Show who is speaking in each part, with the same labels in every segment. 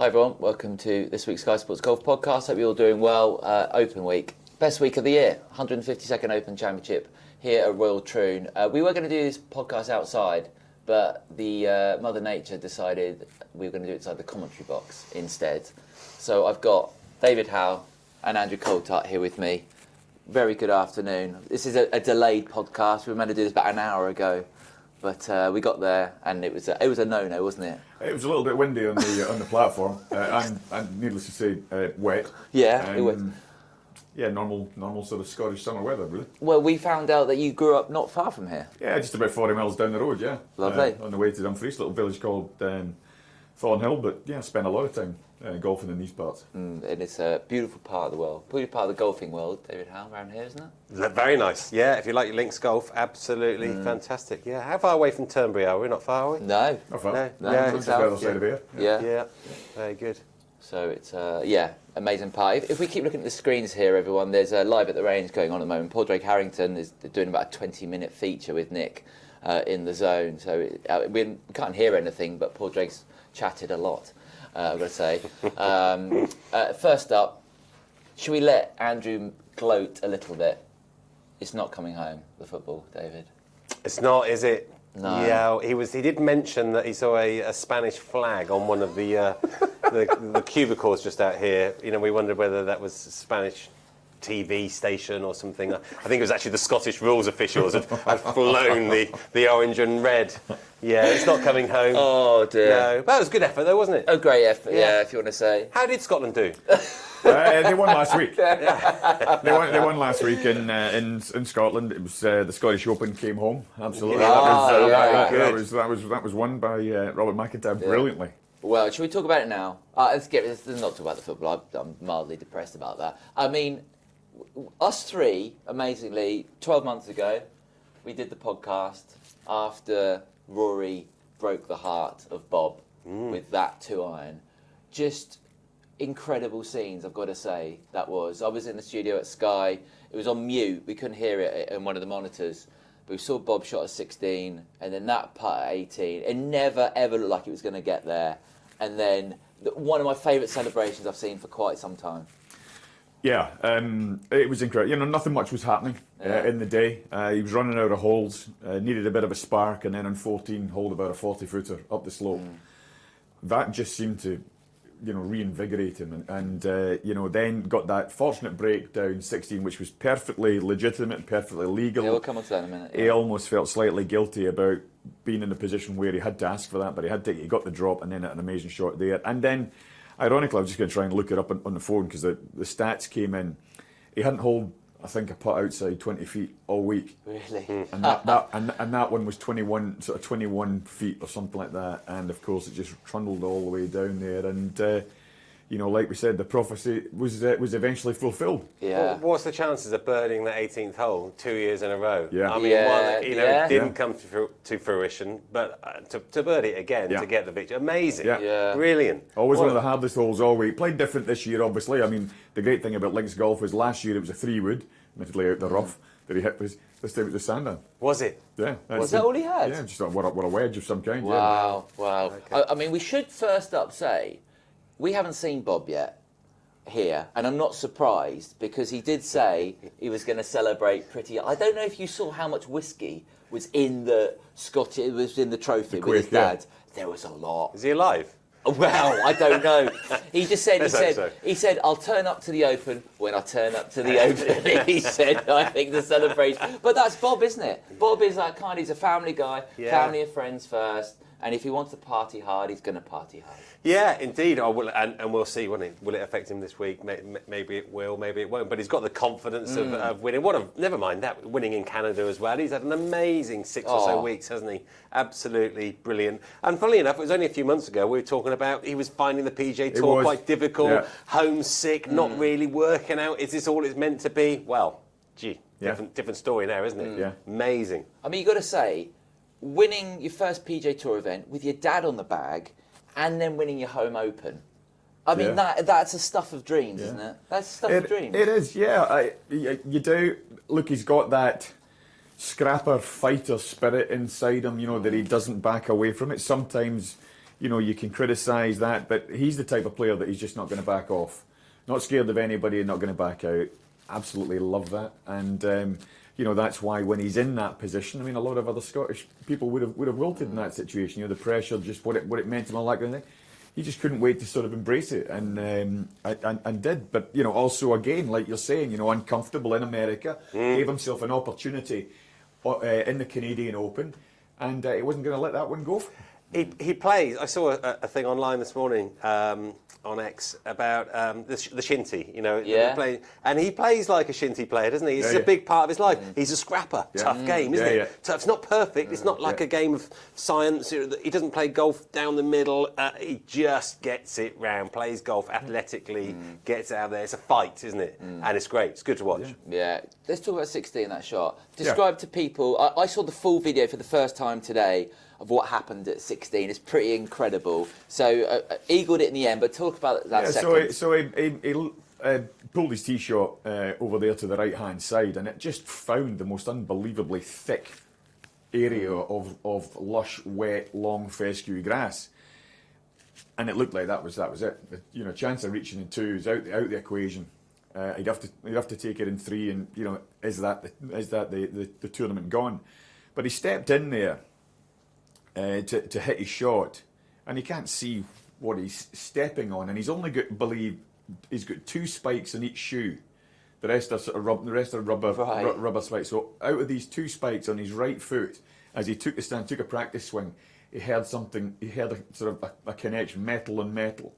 Speaker 1: Hi everyone, welcome to this week's Sky Sports Golf Podcast. Hope you're all doing well. Open week, best week of the year, 152nd Open Championship here at Royal Troon. We were going to do this podcast outside, but the Mother Nature decided we were going to do it inside the commentary box instead. So I've got David Howell and Andrew Coltart here with me. Very good afternoon. This is a delayed podcast. We were meant to do this about an hour ago. But we got there, and it was a no-no, wasn't it?
Speaker 2: It was a little bit windy on the platform, and needless to say, wet.
Speaker 1: Yeah, it was.
Speaker 2: Yeah, normal sort of Scottish summer weather, really.
Speaker 1: Well, we found out that you grew up not far from here.
Speaker 2: Yeah, just about 40 miles down the road. Yeah,
Speaker 1: lovely.
Speaker 2: On the way to Dumfries, a little village called Thornhill. But yeah, I spent a lot of time golfing in these parts.
Speaker 1: And it's a beautiful part of the world, beautiful part of the golfing world. David Howell, around here, isn't it?
Speaker 3: Very nice. Yeah, if you like your links golf, absolutely fantastic. Yeah, how far away from Turnberry are we? Not far, are we?
Speaker 1: No.
Speaker 2: Not far.
Speaker 1: No,
Speaker 3: yeah,
Speaker 2: it's the other side of here.
Speaker 1: Yeah.
Speaker 3: Very good.
Speaker 1: So it's amazing part. If we keep looking at the screens here, everyone, there's a Live at the Range going on at the moment. Paul Drake Harrington is doing about a 20-minute feature with Nick in the zone. So we can't hear anything, but Paul Drake's chatted a lot, I've got to say. First up, should we let Andrew gloat a little bit? It's not coming home, the football, David.
Speaker 3: It's not, is it?
Speaker 1: No.
Speaker 3: Yeah, he did mention that he saw a Spanish flag on one of the cubicles just out here. You know, we wondered whether that was a Spanish TV station or something. I think it was actually the Scottish rules officials had flown the orange and red. Yeah, it's not coming home.
Speaker 1: Oh dear.
Speaker 3: No, but that was a good effort though, wasn't it?
Speaker 1: A great effort, yeah, if you want to say.
Speaker 3: How did Scotland do?
Speaker 2: They won last week. They won last week in Scotland. It was the Scottish Open came home. Absolutely. That was won by Robert McIntyre brilliantly.
Speaker 1: Well, should we talk about it now? Let's not talk about the football. I'm mildly depressed about that. I mean, us three, amazingly, 12 months ago, we did the podcast after Rory broke the heart of Bob with that 2-iron. Just incredible scenes, I've got to say, that was. I was in the studio at Sky. It was on mute. We couldn't hear it in one of the monitors. But we saw Bob shot at 16, and then that putt at 18. It never, ever looked like it was going to get there. And then one of my favourite celebrations I've seen for quite some time. Yeah,
Speaker 2: it was incredible. You know, nothing much was happening in the day. He was running out of holes, needed a bit of a spark, and then on 14, holed about a 40-footer up the slope. That just seemed to, reinvigorate him, and then got that fortunate break down 16, which was perfectly legitimate, perfectly legal.
Speaker 1: Yeah, we'll come on to that in a minute.
Speaker 2: He almost felt slightly guilty about being in a position where he had to ask for that, but he got the drop, and then an amazing shot there. And then, ironically, I was just going to try and look it up on the phone because the stats came in. He hadn't holed, I think, a putt outside 20 feet all week.
Speaker 1: Really?
Speaker 2: And that one was 21 feet or something like that. And of course, it just trundled all the way down there. And like we said, the prophecy was eventually fulfilled.
Speaker 3: Yeah. What's the chances of birding the 18th hole 2 years in a row?
Speaker 2: Yeah.
Speaker 3: I mean, it didn't come to fruition, but to bird it again to get the victory, amazing.
Speaker 1: Yeah.
Speaker 3: Brilliant.
Speaker 2: Always one of the hardest holes all week. Played different this year, obviously. I mean, the great thing about links golf was last year it was a 3-wood, admittedly out the rough, that he hit. This time it was a sand-on.
Speaker 3: Was it?
Speaker 2: Yeah.
Speaker 1: Was that all he had?
Speaker 2: Yeah, just what a wedge of some kind.
Speaker 1: Wow.
Speaker 2: Yeah.
Speaker 1: Wow. Okay. I mean, we should first up say, we haven't seen Bob yet here, and I'm not surprised because he did say he was going to celebrate pretty. I don't know if you saw how much whiskey was in the trophy with his dad. There was a lot.
Speaker 3: Is he alive?
Speaker 1: Well, I don't know. He just said, he said, I'll turn up to the Open when I turn up to the Open. He said, I think the celebration. But that's Bob, isn't it? Bob is that kind. He's a family guy, family and friends first. And if he wants to party hard, he's going to party hard.
Speaker 3: Yeah, indeed. And we'll see, won't it? Will it affect him this week? Maybe it will, maybe it won't. But he's got the confidence of winning. Never mind that, winning in Canada as well. He's had an amazing 6 or so weeks, hasn't he? Absolutely brilliant. And funnily enough, it was only a few months ago we were talking about he was finding the PGA Tour quite difficult, homesick, not really working out. Is this all it's meant to be? Well, different story now, isn't it?
Speaker 2: Yeah.
Speaker 3: Amazing.
Speaker 1: I mean, you've got to say, winning your first PGA Tour event with your dad on the bag and then winning your home Open. I mean, that's a stuff of dreams, isn't it? That's stuff of dreams.
Speaker 2: It is, yeah. You do. Look, he's got that scrapper fighter spirit inside him, that he doesn't back away from it. Sometimes you can criticise that, but he's the type of player that he's just not going to back off. Not scared of anybody, not going to back out. Absolutely love that. And, that's why when he's in that position, I mean, a lot of other Scottish people would have wilted in that situation. The pressure, just what it meant and all that kind of thing. He just couldn't wait to sort of embrace it and did. But, also, again, like you're saying, uncomfortable in America, gave himself an opportunity in the Canadian Open, and he wasn't going to let that one go.
Speaker 3: He plays. I saw a thing online this morning on X about the shinty. And he plays like a shinty player, doesn't he? It's a big part of his life. He's a scrapper. Tough game, isn't it? Tough. It's not perfect. It's not like a game of science. He doesn't play golf down the middle. He just gets it round. Plays golf athletically. Gets out there. It's a fight, isn't it? And it's great. It's good to watch.
Speaker 1: Yeah. Let's talk about 16. That shot. Describe to people. I saw the full video for the first time today of what happened at 16. It's pretty incredible. So eagled it in the end, but talk about that second.
Speaker 2: So he pulled his tee shot over there to the right-hand side, and it just found the most unbelievably thick area of lush, wet, long fescue grass. And it looked like that was it. Chance of reaching in 2 is out the equation. He'd have to take it in 3, and is that the tournament gone? But he stepped in there to hit his shot, and he can't see what he's stepping on, and he's only got, he's got 2 spikes in each shoe. The rest are rubber spikes. So out of these 2 spikes on his right foot, as he took the stand, took a practice swing, he heard something. He heard a sort of a connection, metal on metal.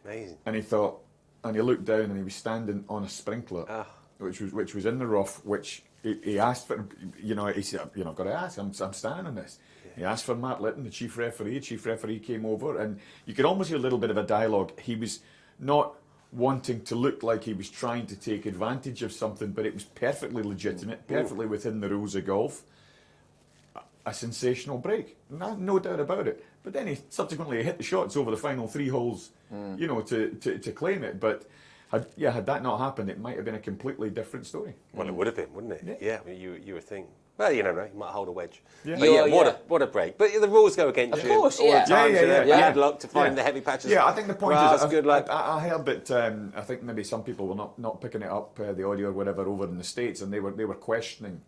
Speaker 3: Amazing.
Speaker 2: And he thought, and he looked down, and he was standing on a sprinkler, which was in the rough. Which he asked for. He said, I've got to ask. I'm standing on this. He asked for Matt Litton, the chief referee. The chief referee came over, and you could almost hear a little bit of a dialogue. He was not wanting to look like he was trying to take advantage of something, but it was perfectly legitimate, perfectly within the rules of golf. A sensational break, no doubt about it. But then he subsequently hit the shots over the final 3 holes, to claim it. But had that not happened, it might have been a completely different story.
Speaker 3: Well, it would have been, wouldn't it? Yeah. You would think. Well, you never know. He might hold a wedge. Yeah. But what a break. But the rules go against you.
Speaker 1: Of course,
Speaker 3: all the time. Bad luck to find
Speaker 2: Yeah.
Speaker 3: the heavy patches.
Speaker 2: Yeah, I think the point is,
Speaker 3: good luck.
Speaker 2: I heard that I think maybe some people were not picking it up, the audio or whatever, over in the States, and they were questioning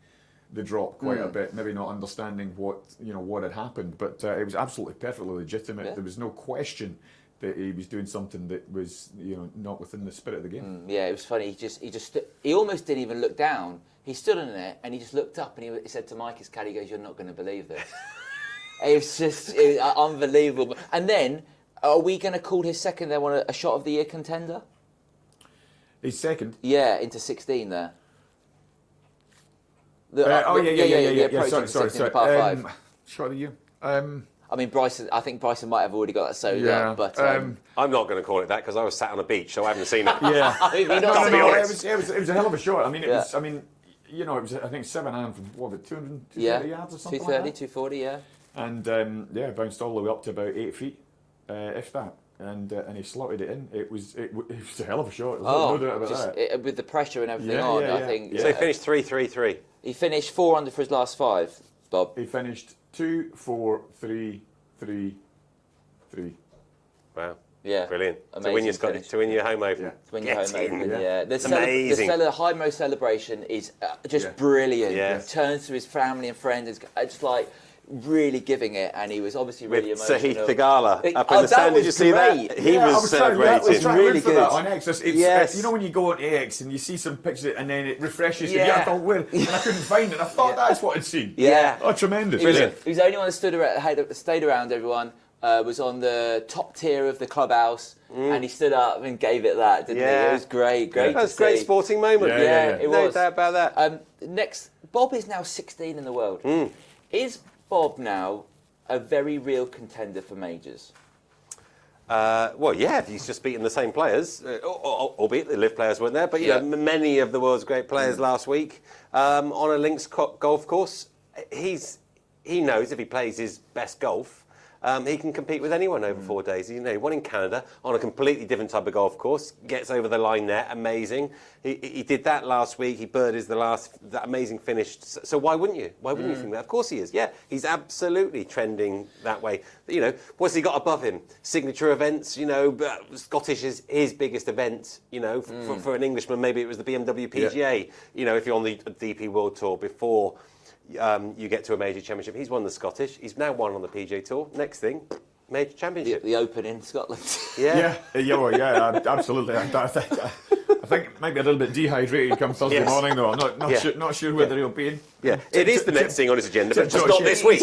Speaker 2: the drop quite a bit, maybe not understanding what had happened, but it was absolutely perfectly legitimate.
Speaker 1: Yeah.
Speaker 2: There was no question that he was doing something that was not within the spirit of the game.
Speaker 1: Yeah, it was funny. He almost didn't even look down. He stood on it and he just looked up and he said to Mike, his caddy, he goes, "You're not going to believe this." It was just unbelievable. And then, are we going to call his second there a shot of the year contender?
Speaker 2: His second?
Speaker 1: Yeah, into 16 there.
Speaker 2: Sorry.
Speaker 1: Par 5.
Speaker 2: Shot of the year.
Speaker 1: I mean, Bryson. I think Bryson might have already got that sewed up, but
Speaker 3: I'm not going to call it that because I was sat on a beach, so I haven't seen it.
Speaker 2: Yeah,
Speaker 1: I mean,
Speaker 2: it was a hell of a shot. I mean, it was. It was. I think 7 iron from 230 yards or something.
Speaker 1: 230,
Speaker 2: like that.
Speaker 1: 240, yeah.
Speaker 2: And bounced all the way up to about 8 feet, if that. And he slotted it in. It was a hell of a shot. No doubt about that.
Speaker 1: With the pressure and everything on, I think.
Speaker 3: So he finished 3-3-3.
Speaker 1: He finished 4 under for his last 5. Bob.
Speaker 2: He finished 2, 4, 3, 3, 3.
Speaker 3: Wow.
Speaker 1: Yeah.
Speaker 3: Brilliant.
Speaker 1: Amazing
Speaker 3: To win your home open.
Speaker 2: Yeah.
Speaker 1: To win your home open, yeah. The
Speaker 3: amazing.
Speaker 1: The Hymo celebration is just brilliant.
Speaker 3: Yeah.
Speaker 1: He turns to his family and friends. It's like really giving it, and he was obviously really emotional.
Speaker 3: Sahith Theegala up in the stand. Did you see that? He was celebrating.
Speaker 2: Really good. On X. It's when you go on X and you see some pictures and then it refreshes you. I thought, and I couldn't find it. I thought that's what I'd seen.
Speaker 1: Yeah.
Speaker 2: Oh, tremendous.
Speaker 3: Brilliant.
Speaker 1: He was the only one that stayed around everyone. Was on the top tier of the clubhouse, and he stood up and gave it that, didn't he? It was great.
Speaker 3: That was a great sporting moment.
Speaker 1: It was.
Speaker 3: No doubt about that.
Speaker 1: Next, Bob is now 16 in the world. Is Bob now a very real contender for majors?
Speaker 3: He's just beaten the same players, albeit the live players weren't there, but many of the world's great players last week on a links golf course. He knows if he plays his best golf, he can compete with anyone over 4 days. You know, he won in Canada on a completely different type of golf course, gets over the line there, amazing. He did that last week. He birdied that amazing finish. So why wouldn't you? Why wouldn't you think that? Of course he is. Yeah, he's absolutely trending that way. You know, what's he got above him? Signature events. You know, Scottish is his biggest event. You know, for an Englishman, maybe it was the BMW PGA. Yeah. You know, if you're on the DP World Tour before you get to a major championship. He's won the Scottish. He's now won on the PGA Tour. Next thing, major championship.
Speaker 1: The Open in Scotland.
Speaker 2: Yeah, absolutely. I think maybe a little bit dehydrated come Thursday morning, though. I'm not sure whether he'll be in.
Speaker 3: Yeah, it is the next thing on his agenda, but just not this week.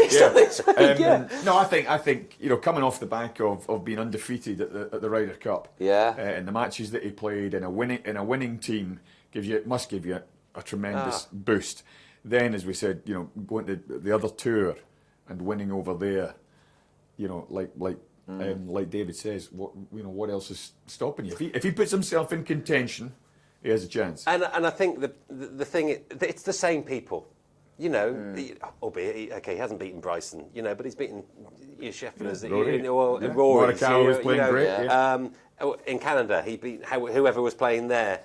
Speaker 2: No, I think you know, coming off the back of being undefeated at the Ryder Cup, and the matches that he played in a winning team must give you a tremendous boost. Then, as we said, you know, going to the other tour and winning over there, you know, like David says, what else is stopping you? If he puts himself in contention, he has a chance.
Speaker 3: And I think the thing, it's the same people, you know. Albeit he hasn't beaten Bryson, you know, but he's beaten Scheffler's, Rory
Speaker 2: was playing great.
Speaker 3: In Canada, he beat whoever was playing there.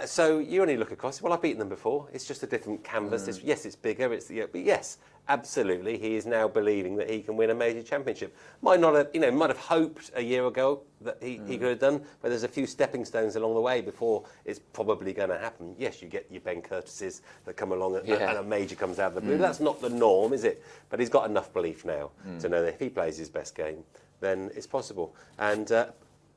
Speaker 3: So you only look across. Well, I've beaten them before. It's just a different canvas. Yes, it's bigger. But yes, absolutely, he is now believing that he can win a major championship. Might have hoped a year ago that he could have done, but there's a few stepping stones along the way before it's probably going to happen. Yes, you get your Ben Curtises that come along and a major comes out of the blue. That's not the norm, is it? But he's got enough belief now to know that if he plays his best game, then it's possible. And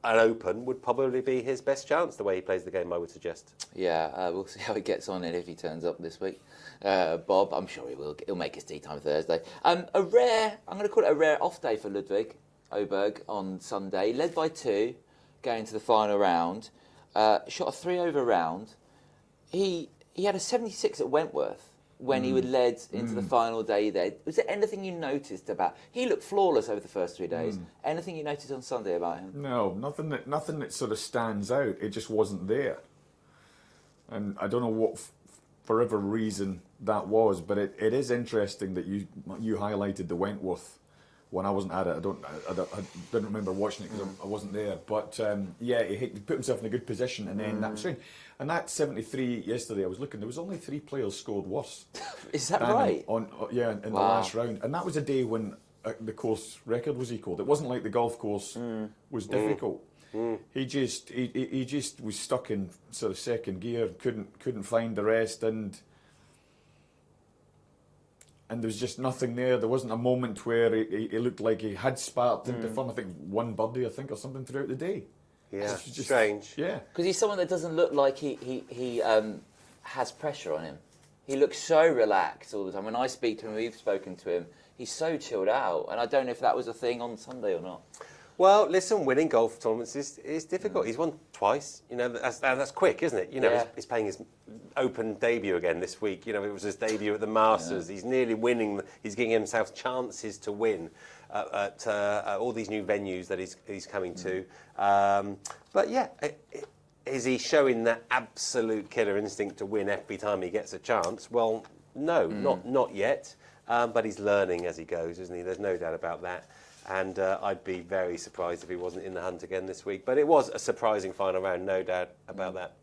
Speaker 3: an Open would probably be his best chance, the way he plays the game, I would suggest.
Speaker 1: Yeah, we'll see how he gets on if he turns up this week. Bob, I'm sure he will. He'll make his tea time Thursday. I'm going to call it a rare off day for Ludwig Åberg on Sunday. Led by 2, going to the final round. Shot a 3-over round. He had a 76 at Wentworth when he was led into the final day there. Was there anything you noticed about... He looked flawless over the first 3 days. Anything you noticed on Sunday about him?
Speaker 2: No, nothing that sort of stands out. It just wasn't there. And I don't know what, for whatever reason, that was, but it is interesting that you highlighted the Wentworth when I wasn't at it. I didn't remember watching it because I wasn't there. But he put himself in a good position, and then that was strange. And that 73 yesterday, I was looking, there was only 3 players scored worse.
Speaker 1: Is that right?
Speaker 2: In the last round. And that was a day when the course record was equalled. It wasn't like the golf course was difficult. He just was stuck in sort of second gear, couldn't find the rest, and there was just nothing there. There wasn't a moment where he looked like he had sparked into fun. I think one birdie, or something throughout the day.
Speaker 3: Yeah, just strange.
Speaker 2: Yeah,
Speaker 1: because he's someone that doesn't look like he has pressure on him. He looks so relaxed all the time. When I speak to him, we've spoken to him, he's so chilled out. And I don't know if that was a thing on Sunday or not.
Speaker 3: Well, listen, winning golf tournaments is difficult. He's won twice. You know, that's quick, isn't it? You know, he's playing his Open debut again this week. You know, it was his debut at the Masters. He's nearly winning. He's giving himself chances to win at all these new venues that he's coming to. But yeah, is he showing that absolute killer instinct to win every time he gets a chance? Well, no, not yet. But he's learning as he goes, isn't he? There's no doubt about that. And I'd be very surprised if he wasn't in the hunt again this week. But it was a surprising final round, no doubt about that.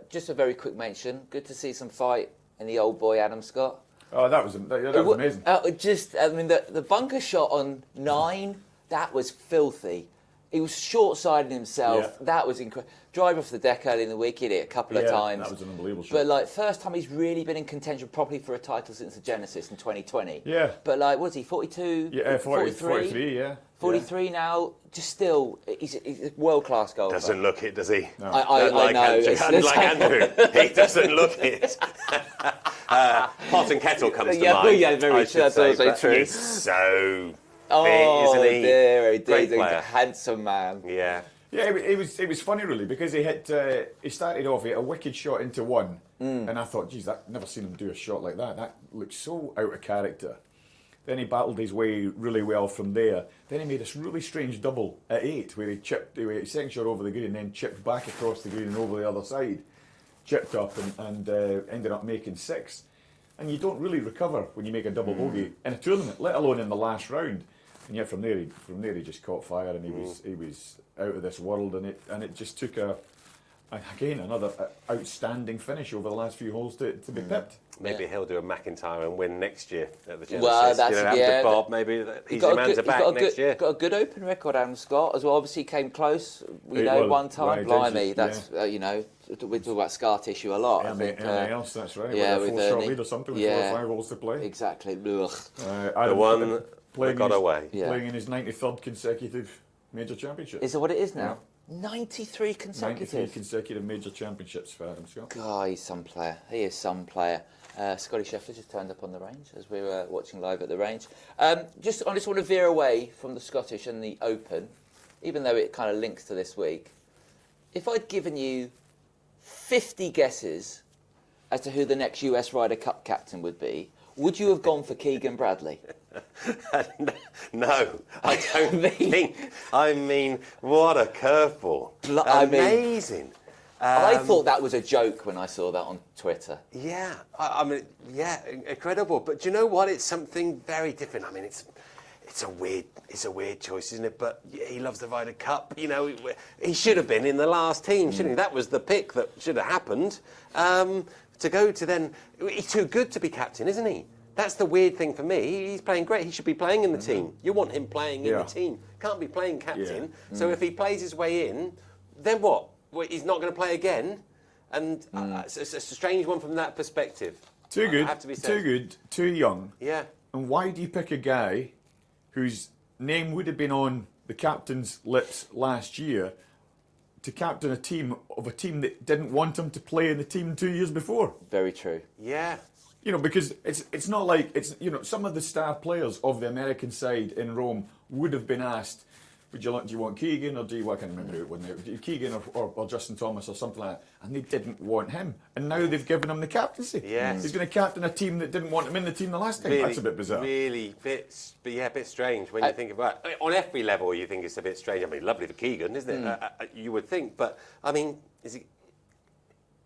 Speaker 1: Just a very quick mention. Good to see some fight in the old boy Adam Scott.
Speaker 2: Oh, that was amazing.
Speaker 1: The bunker shot on 9, that was filthy. He was short-sided himself. Yeah. That was incredible. Drive off the deck early in the week, hit it a couple of times.
Speaker 2: That was an unbelievable shot.
Speaker 1: But first time he's really been in contention properly for a title since the Genesis in 2020.
Speaker 2: Yeah.
Speaker 1: But what is he, 42?
Speaker 2: Yeah, 43, yeah.
Speaker 1: 43 now, just still, he's a world-class golfer.
Speaker 3: Doesn't look it, does he?
Speaker 1: No. I know.
Speaker 3: Like Andrew, he doesn't look it. Pot and kettle comes to mind.
Speaker 1: Yeah, very true. That's also true.
Speaker 3: He's so
Speaker 1: big, isn't he?
Speaker 3: Dear,
Speaker 1: he's a handsome man.
Speaker 3: Yeah.
Speaker 2: Yeah, it was funny really because he started off, he hit a wicked shot into one, and I thought, geez, I've never seen him do a shot like that. That looks so out of character. Then he battled his way really well from there. Then he made this really strange double at 8 where he chipped the second shot over the green and then chipped back across the green and over the other side. Chipped up and ended up making 6. And you don't really recover when you make a double bogey in a tournament, let alone in the last round. And yet from there he just caught fire, and he was out of this world, and it just took another outstanding finish over the last few holes to be pipped.
Speaker 3: Maybe he'll do a McIntyre and win next year at the Genesis.
Speaker 1: Well, that's
Speaker 3: after Bob, maybe easy man's are back next year.
Speaker 1: Got a good open record, Adam Scott, as well. Obviously came close, one time.
Speaker 2: Right,
Speaker 1: Blimey, that's we talk about scar tissue a lot.
Speaker 2: Anything else, that's right.
Speaker 1: Yeah,
Speaker 2: with a
Speaker 1: with
Speaker 2: 4-shot lead or something, with 4 or 5 holes to play.
Speaker 1: Exactly.
Speaker 3: The one that got away.
Speaker 2: Playing in his 93rd consecutive major championship.
Speaker 1: Is that what it is now? 93 consecutive.
Speaker 2: 93 consecutive major championships for Adam Scott.
Speaker 1: God, he's some player. He is some player. Scottie Scheffler just turned up on the range as we were watching live at the range. I just want to veer away from the Scottish and the Open, even though it kind of links to this week. If I'd given you 50 guesses as to who the next US Ryder Cup captain would be, would you have gone for Keegan Bradley?
Speaker 3: No, I don't think. I mean, what a curveball. Amazing.
Speaker 1: I thought that was a joke when I saw that on Twitter.
Speaker 3: Yeah, I mean, incredible. But do you know what? It's something very different. I mean, it's a weird choice, isn't it? But he loves the Ryder Cup. You know, he should have been in the last team, shouldn't he? That was the pick that should have happened. To go to then, he's too good to be captain, isn't he? That's the weird thing for me. He's playing great. He should be playing in the team. You want him playing in the team. Can't be playing captain. Yeah. So if he plays his way in, then what? Well, he's not going to play again. And it's a strange one from that perspective.
Speaker 2: Too good, too young.
Speaker 3: Yeah.
Speaker 2: And why do you pick a guy whose name would have been on the captain's lips last year to captain a team that didn't want him to play in the team 2 years before?
Speaker 1: Very true.
Speaker 3: Yeah.
Speaker 2: You know, because it's not like some of the star players of the American side in Rome would have been asked, do you want Keegan or do you want, I can't remember who it was, Keegan or Justin Thomas or something like that, and they didn't want him, and now they've given him the captaincy.
Speaker 3: Yes.
Speaker 2: He's going to captain a team that didn't want him in the team the last time. That's a bit bizarre.
Speaker 3: Really, bit strange when you think about it. On every level, you think it's a bit strange. I mean, lovely for Keegan, isn't it? You would think, but I mean,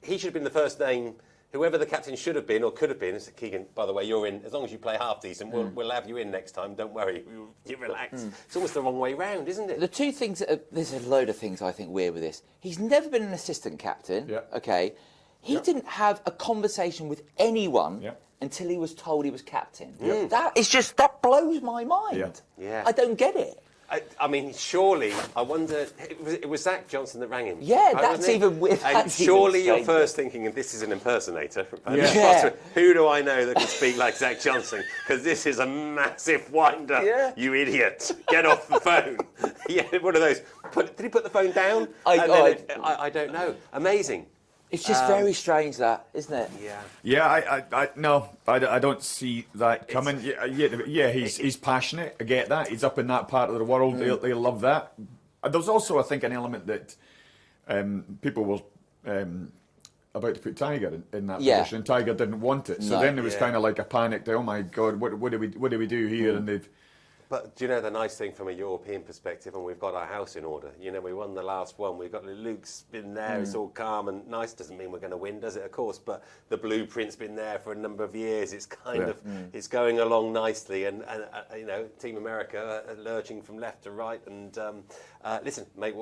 Speaker 3: he should have been the first name. Whoever the captain should have been or could have been, is Keegan, by the way, you're in. As long as you play half decent, we'll have you in next time. Don't worry. You relax. It's almost the wrong way round, isn't it?
Speaker 1: The two things, there's a load of things I think weird with this. He's never been an assistant captain, okay? He didn't have a conversation with anyone until he was told he was captain. That blows my mind.
Speaker 3: Yeah.
Speaker 1: I don't get it.
Speaker 3: I mean, surely, I wonder, it was Zach Johnson that rang him.
Speaker 1: Yeah, that's even weird.
Speaker 3: Surely you're first thinking, this is an impersonator. Who do I know that can speak like Zach Johnson? Because this is a massive wind-up, you idiot. Get off the phone. One of those. Did he put the phone down? I don't know. Amazing.
Speaker 1: It's just very strange, that, isn't it?
Speaker 2: I don't see that coming. He's passionate. I get that. He's up in that part of the world. They love that. There's also, I think, an element that people were about to put Tiger in that position, and Tiger didn't want it. So then there was kind of like a panic. Oh my God, what do we do here? And they've.
Speaker 3: But do you know the nice thing from a European perspective, and we've got our house in order. You know, we won the last one. We've got Luke's been there. It's all calm and nice. Doesn't mean we're going to win, does it? Of course. But the blueprint's been there for a number of years. It's kind of it's going along nicely. And Team America are lurching from left to right. And listen, mate,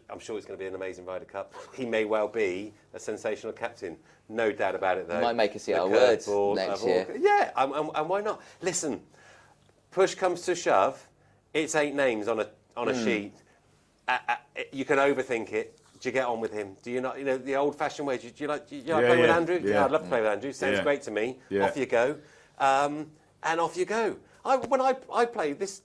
Speaker 3: I'm sure it's going to be an amazing Ryder Cup. He may well be a sensational captain. No doubt about it, though.
Speaker 1: Might make us see our words next year.
Speaker 3: Yeah, and why not? Listen. Push comes to shove, it's 8 names on a sheet. You can overthink it. Do you get on with him? Do you not? You know, the old-fashioned way. Do you like playing with Andrew? Yeah, I'd love to play with Andrew. Sounds great to me. Yeah. Off you go, and off you go. When I played this,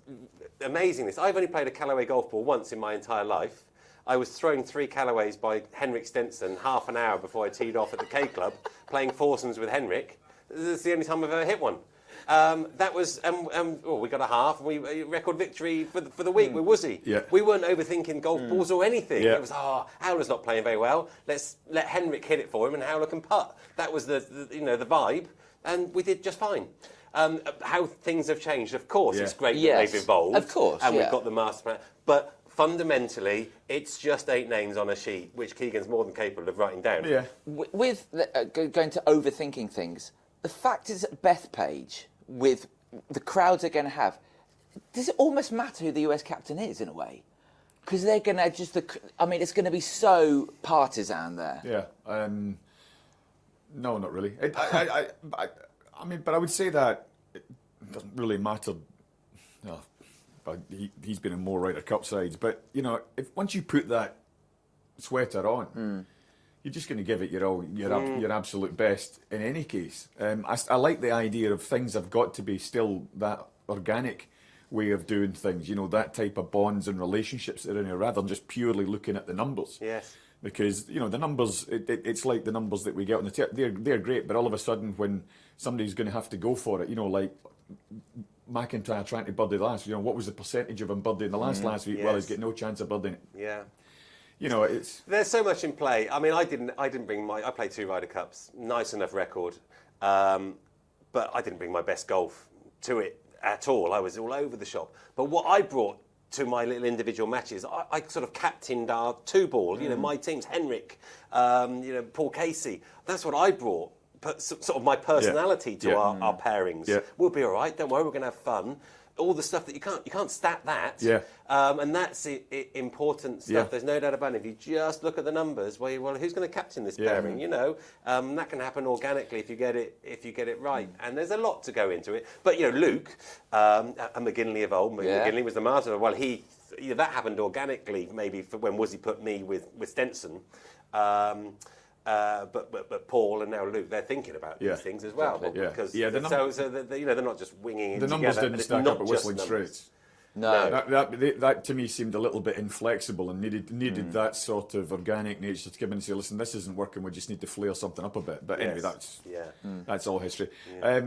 Speaker 3: amazing. I've only played a Callaway golf ball once in my entire life. I was thrown 3 Callaways by Henrik Stenson half an hour before I teed off at the K Club, playing foursomes with Henrik. This is the only time I've ever hit one. That was, we got a half, and we record victory for the week with Woozy. Yeah. We weren't overthinking golf balls or anything. Yeah. It was, Howler's not playing very well. Let's let Henrik hit it for him, and Howler can putt. That was the vibe, and we did just fine. How things have changed, of course, it's great that they've evolved.
Speaker 1: Of course,
Speaker 3: and we've got the master plan. But fundamentally, it's just 8 names on a sheet, which Keegan's more than capable of writing down.
Speaker 2: Yeah.
Speaker 1: With going to overthinking things, the fact is at Bethpage, with the crowds they're going to have, does it almost matter who the US captain is in a way? Because they're going to it's going to be so partisan there.
Speaker 2: Yeah. No, not really. I mean, but I would say that it doesn't really matter. No, but he's been in more Ryder Cup sides. But, if once you put that sweater on, you're just going to give it your absolute best in any case. I like the idea of things have got to be still that organic way of doing things, that type of bonds and relationships that are in here, rather than just purely looking at the numbers.
Speaker 3: Yes.
Speaker 2: Because, the numbers, it's like the numbers that we get on the tip. They're great, but all of a sudden when somebody's going to have to go for it, like McIntyre trying to birdie last, what was the percentage of him birdieing the last week?
Speaker 3: Yes.
Speaker 2: Well, he's got no chance of birdieing it.
Speaker 3: Yeah.
Speaker 2: It's...
Speaker 3: There's so much in play. I mean, I didn't bring I played 2 Ryder Cups, nice enough record, but I didn't bring my best golf to it at all. I was all over the shop. But what I brought to my little individual matches, I sort of captained our 2-ball, my teams, Henrik, Paul Casey. That's what I brought, sort of my personality to our pairings.
Speaker 2: Yeah.
Speaker 3: We'll be all right, don't worry, we're going to have fun. All the stuff that you can't stat that.
Speaker 2: Yeah.
Speaker 3: And that's important stuff.
Speaker 2: Yeah.
Speaker 3: There's no doubt about it. If you just look at the numbers, well, who's going to captain this pairing? That can happen organically if you get it right. And there's a lot to go into it. But Luke, a McGinley of old, McGinley was the master. Well, that happened organically. Maybe when Woodsy put me with Stenson. But Paul and now Luke, they're thinking about these things as well.
Speaker 2: Exactly.
Speaker 3: Because they're not just winging it.
Speaker 2: The numbers didn't stack up at Whistling Straits.
Speaker 1: No.
Speaker 2: That to me seemed a little bit inflexible and needed that sort of organic nature to come in and say, listen, this isn't working, we just need to flare something up a bit. But anyway, that's all history.
Speaker 3: Yeah.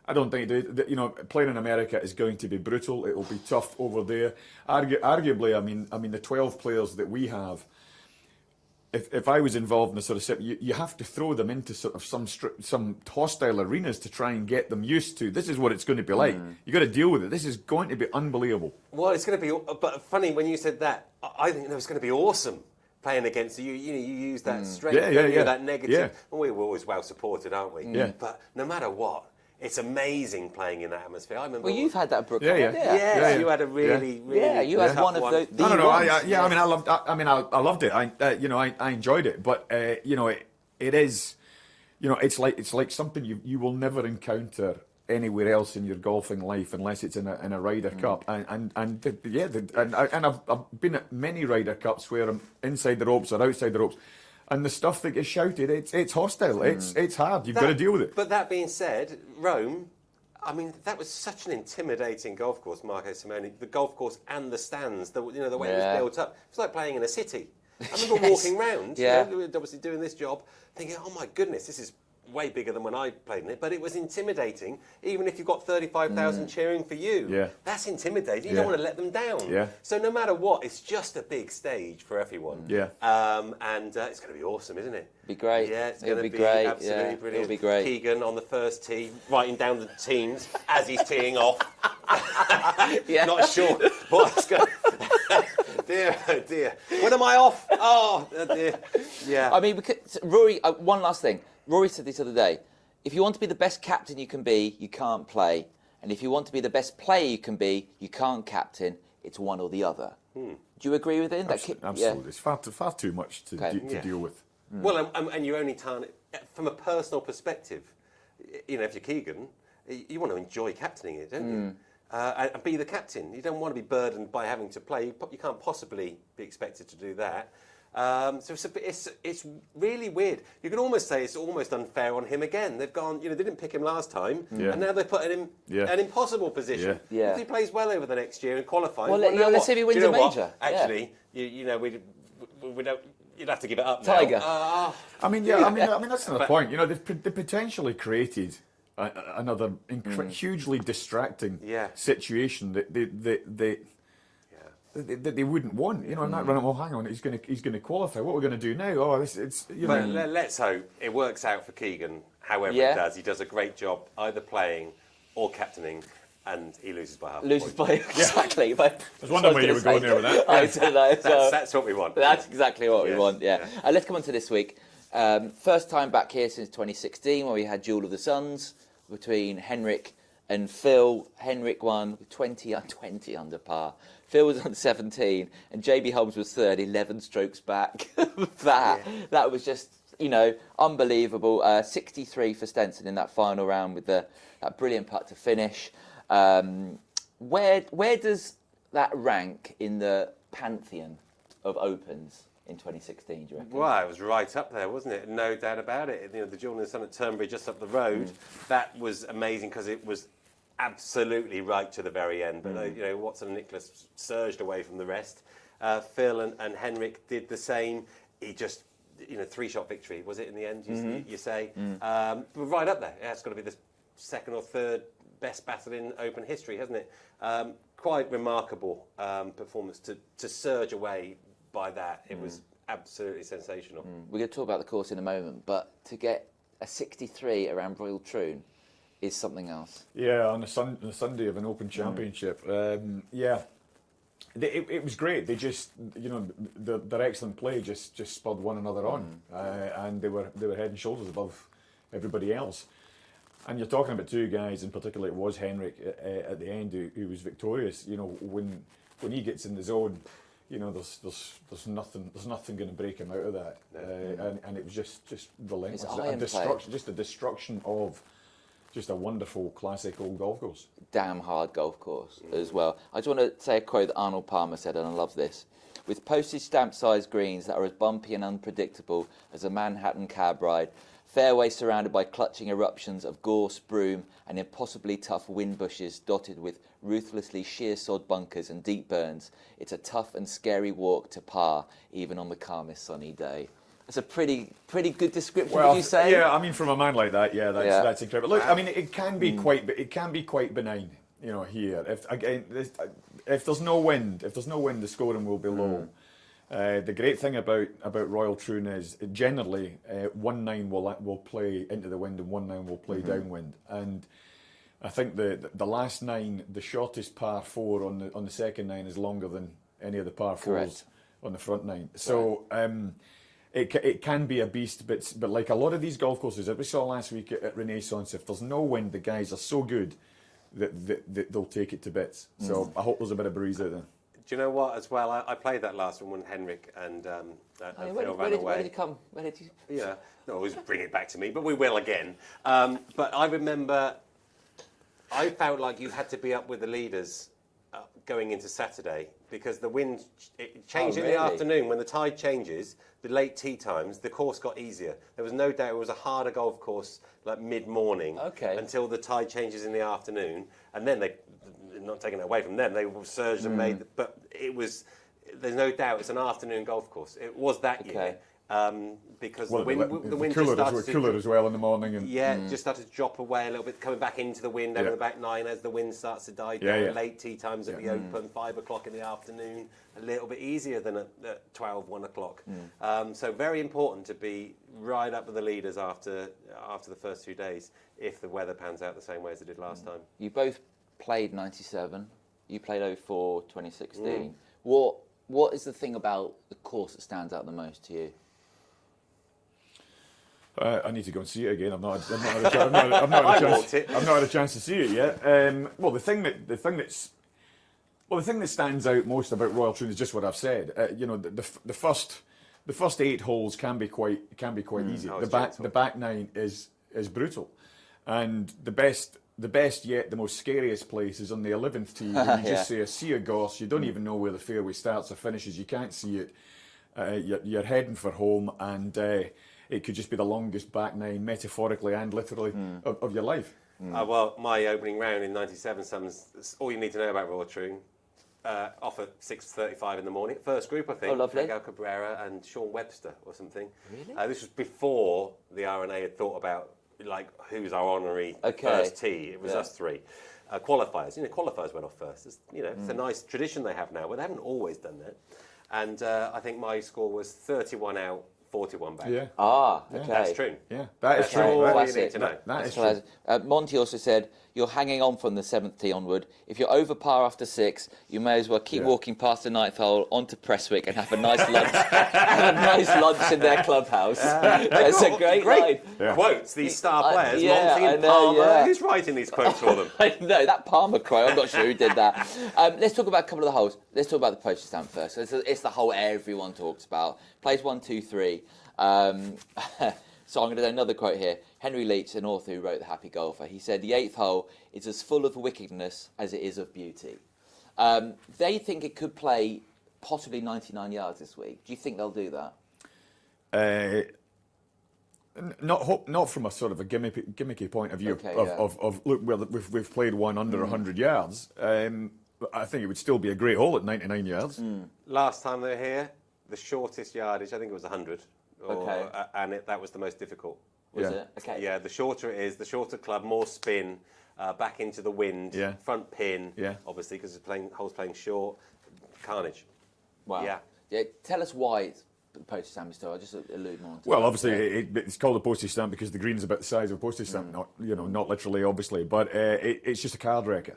Speaker 2: I don't think playing in America is going to be brutal. It will be tough over there. Arguably, I mean, the 12 players that we have, if I was involved in the sort of set, you have to throw them into sort of some hostile arenas to try and get them used to. This is what it's going to be like. You got to deal with it. This is going to be unbelievable.
Speaker 3: Well, it's going to be. But funny when you said that, I think it was going to be awesome playing against you. You use that strength, that negative.
Speaker 2: Yeah.
Speaker 3: Well, we're always well supported, aren't we?
Speaker 2: Yeah.
Speaker 3: But no matter what, it's amazing playing in that atmosphere. I remember.
Speaker 1: Well, you've had that, Brooke.
Speaker 3: Yes, you had a really
Speaker 1: you had one of the
Speaker 2: No.
Speaker 1: ones.
Speaker 2: I loved it. I enjoyed it. But it is, it's like something you will never encounter anywhere else in your golfing life unless it's in a Ryder Cup. And I've been at many Ryder Cups where I'm inside the ropes or outside the ropes. And the stuff that gets shouted, it's hostile. It's hard. You've got to deal with it.
Speaker 3: But that being said, Rome, I mean, that was such an intimidating golf course, Marco Simone. The golf course and the stands, the way it was built up. It's like playing in a city. I remember walking round, obviously doing this job, thinking, oh my goodness, this is way bigger than when I played in it, but it was intimidating, even if you've got 35,000 cheering for you.
Speaker 2: Yeah.
Speaker 3: That's intimidating. You don't want to let them down.
Speaker 2: Yeah.
Speaker 3: So no matter what, it's just a big stage for everyone.
Speaker 2: Yeah.
Speaker 3: And it's going to be awesome, isn't it?
Speaker 1: Be great.
Speaker 3: Yeah, it's going to be
Speaker 1: great.
Speaker 3: Absolutely brilliant.
Speaker 1: It'll be great.
Speaker 3: Keegan on the first tee, writing down the teams as he's teeing off. Not sure what's going Dear, oh dear. When am I off? Oh dear. Yeah.
Speaker 1: I mean, because Rory, one last thing. Rory said this other day. If you want to be the best captain you can be, you can't play. And if you want to be the best player you can be, you can't captain. It's one or the other. Do you agree with him?
Speaker 2: Absolutely. It's far too much to deal with.
Speaker 3: Well, and you only from a personal perspective, if you're Keegan, you want to enjoy captaining it, don't you? And be the captain. You don't want to be burdened by having to play. You can't possibly be expected to do that. So it's really weird. You can almost say it's almost unfair on him again. They've gone, they didn't pick him last time, and now they're putting him in an impossible position.
Speaker 1: Yeah.
Speaker 3: If he plays well over the next year and qualifies,
Speaker 1: let's see if he wins a major.
Speaker 3: Actually, we don't. You'd have to give it up now.
Speaker 1: Tiger.
Speaker 2: I mean, that's another point. They potentially created another hugely distracting situation that they wouldn't want. And that running. Well, hang on, he's going to qualify. What we're going to do now? Oh,
Speaker 3: But let's hope it works out for Keegan. However it does, he does a great job either playing or captaining. And he loses by half.
Speaker 1: Exactly.
Speaker 2: I was wondering where you were going there with that.
Speaker 1: I don't know.
Speaker 3: That's what we want.
Speaker 1: That's exactly what we want. Yeah. Let's come on to this week. First time back here since 2016, where we had Duel of the Suns between Henrik and Henrik won with 20 under par. Phil was on 17, and JB Holmes was third, 11 strokes back. That was just, unbelievable. 63 for Stenson in that final round with that brilliant putt to finish. Where does that rank in the pantheon of Opens in 2016, do you reckon?
Speaker 3: Well, it was right up there, wasn't it? No doubt about it. The Jewel in the Sun at Turnberry, just up the road, that was amazing because it was absolutely right to the very end. But Watson and Nicholas surged away from the rest. Phil and Henrik did the same. He just, 3-shot victory, was it in the end? You say, but right up there. Yeah, it's got to be the second or third best battle in Open history, hasn't it? Quite remarkable performance to surge away by that. It was absolutely sensational.
Speaker 1: We're going to talk about the course in a moment, but to get a 63 around Royal Troon is something else.
Speaker 2: Yeah, on the Sunday of an Open Championship. It was great. They just, their excellent play just spurred one another on, and they were head and shoulders above everybody else. And you're talking about two guys in particular. It was Henrik at the end who was victorious. When he gets in the zone, there's nothing going to break him out of that. And it was just relentless. Just a destruction of just a wonderful classic old golf course.
Speaker 1: Damn hard golf course as well. I just want to say a quote that Arnold Palmer said, and I love this. With postage stamp sized greens that are as bumpy and unpredictable as a Manhattan cab ride, fairways surrounded by clutching eruptions of gorse, broom, and impossibly tough wind bushes dotted with ruthlessly sheer sod bunkers and deep burns, it's a tough and scary walk to par, even on the calmest sunny day. That's a pretty good description, would you say?
Speaker 2: Yeah, I mean, from a man like that, that's incredible. Look, I mean, it can be quite benign, here. If there's no wind, the scoring will be low. The great thing about Royal Troon is generally 1-9 will play into the wind and 1-9 will play downwind. And I think the last 9, the shortest par 4 on the second 9 is longer than any of the par 4s on the front 9. So it can be a beast, but like a lot of these golf courses that we saw last week at Renaissance, if there's no wind, the guys are so good that they'll take it to bits. So I hope there's a bit of breeze out there.
Speaker 3: Do you know what, as well, I played that last one when Henrik and Phil ran away.
Speaker 1: Where did he come? Where did you...
Speaker 3: Yeah, no, always bring it back to me, but we will again. But I remember I felt like you had to be up with the leaders going into Saturday because the wind changed in the afternoon. When the tide changes, the late tee times, the course got easier. There was no doubt it was a harder golf course like mid-morning until the tide changes in the afternoon. And then not taking it away from them, they surged and made, but there's no doubt it's an afternoon golf course. It was that year. Because the wind just started
Speaker 2: cooler as well in the morning. And
Speaker 3: it just started to drop away a little bit, coming back into the wind over the back 9 as the wind starts to die down. Late tee times at the Open, 5 o'clock in the afternoon, a little bit easier than at 12, 1 o'clock. So very important to be right up with the leaders after the first 2 days if the weather pans out the same way as it did last time.
Speaker 1: You both played 97, you played 04, 2016. What is the thing about the course that stands out the most to you?
Speaker 2: I need to go and see it again. I've not had a chance to see it yet. The thing that stands out most about Royal Troon is just what I've said. The first 8 holes can be quite easy. The back 9 is brutal, and the best yet, the most scariest place is on the 11th tee. You just see a sea of gorse. You don't even know where the fairway starts or finishes. You can't see it. You're heading for home, and it could just be the longest back 9, metaphorically and literally, of your life.
Speaker 3: Well, my opening round in 97, all you need to know about Royal Troon. Off at 6:35 in the morning. First group, I think.
Speaker 1: Oh, lovely.
Speaker 3: Miguel Cabrera and Sean Webster or something.
Speaker 1: Really?
Speaker 3: This was before the RNA had thought about who's our honorary first tee. It was us 3. Qualifiers. Qualifiers went off first. It's a nice tradition they have now, but they haven't always done that. And I think my score was 31 out, 41 back.
Speaker 2: Yeah.
Speaker 1: Ah, okay.
Speaker 3: That's true.
Speaker 2: Yeah, that is
Speaker 3: That's
Speaker 2: true.
Speaker 3: all
Speaker 2: That-
Speaker 3: you need to know.
Speaker 2: that is
Speaker 1: That's
Speaker 2: true.
Speaker 1: classic. Monty also said, you're hanging on from the 7th tee onward. If you're over par after 6, you may as well keep
Speaker 2: Yeah.
Speaker 1: walking past the 9th hole onto Prestwick and have a nice lunch. Have a nice lunch in their clubhouse. That's a great line.
Speaker 2: Yeah.
Speaker 3: Quotes, these star players,
Speaker 1: yeah,
Speaker 3: Monty
Speaker 1: I
Speaker 3: and
Speaker 1: know,
Speaker 3: Palmer.
Speaker 1: yeah.
Speaker 3: Who's writing these quotes for them?
Speaker 1: I know, that Palmer quote, I'm not sure who did that. Let's talk about a couple of the holes. Let's talk about the postage stamp first. It's the hole everyone talks about. Plays 1, 2, 3. So I'm going to do another quote here. Henry Leach, an author who wrote The Happy Golfer, he said, the 8th hole is as full of wickedness as it is of beauty. They think it could play possibly 99 yards this week. Do you think they'll do that?
Speaker 2: Not from a sort of a gimmicky point of view
Speaker 1: Okay,
Speaker 2: of look, well, we've played one under 100 yards. I think it would still be a great hole at 99 yards.
Speaker 3: Last time they were here, the shortest yardage, I think it was 100.
Speaker 1: Okay.
Speaker 3: And that was the most difficult.
Speaker 1: Was
Speaker 2: Yeah.
Speaker 1: it? Okay.
Speaker 3: Yeah, the shorter it is, the shorter club, more spin, back into the wind,
Speaker 2: Yeah.
Speaker 3: front pin,
Speaker 2: Yeah.
Speaker 3: obviously, because the hole's playing short. Carnage.
Speaker 1: Wow.
Speaker 3: Yeah.
Speaker 1: Tell us why it's the postage stamp is still. I'll just allude more to
Speaker 2: Well,
Speaker 1: that.
Speaker 2: obviously, it's called a postage stamp because the green's about the size of a postage stamp. Not literally, obviously, but it's just a card wrecker.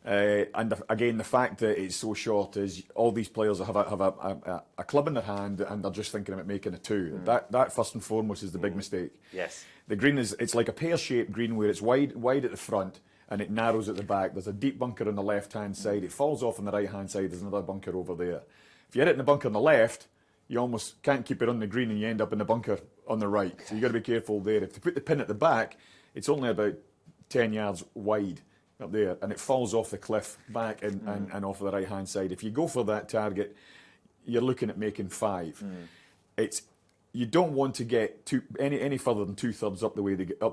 Speaker 2: And again, the fact that it's so short is all these players have a club in their hand and they're just thinking about making a 2. That first and foremost is the big mistake.
Speaker 3: Yes.
Speaker 2: The green it's like a pear-shaped green where it's wide at the front and it narrows at the back. There's a deep bunker on the left-hand side. It falls off on the right-hand side. There's another bunker over there. If you hit it in the bunker on the left, you almost can't keep it on the green and you end up in the bunker on the right. So you've got to be careful there. If you put the pin at the back, it's only about 10 yards wide up there, and it falls off the cliff back and off the right-hand side. If you go for that target, you're looking at making 5. You don't want to get any further than 2/3 up the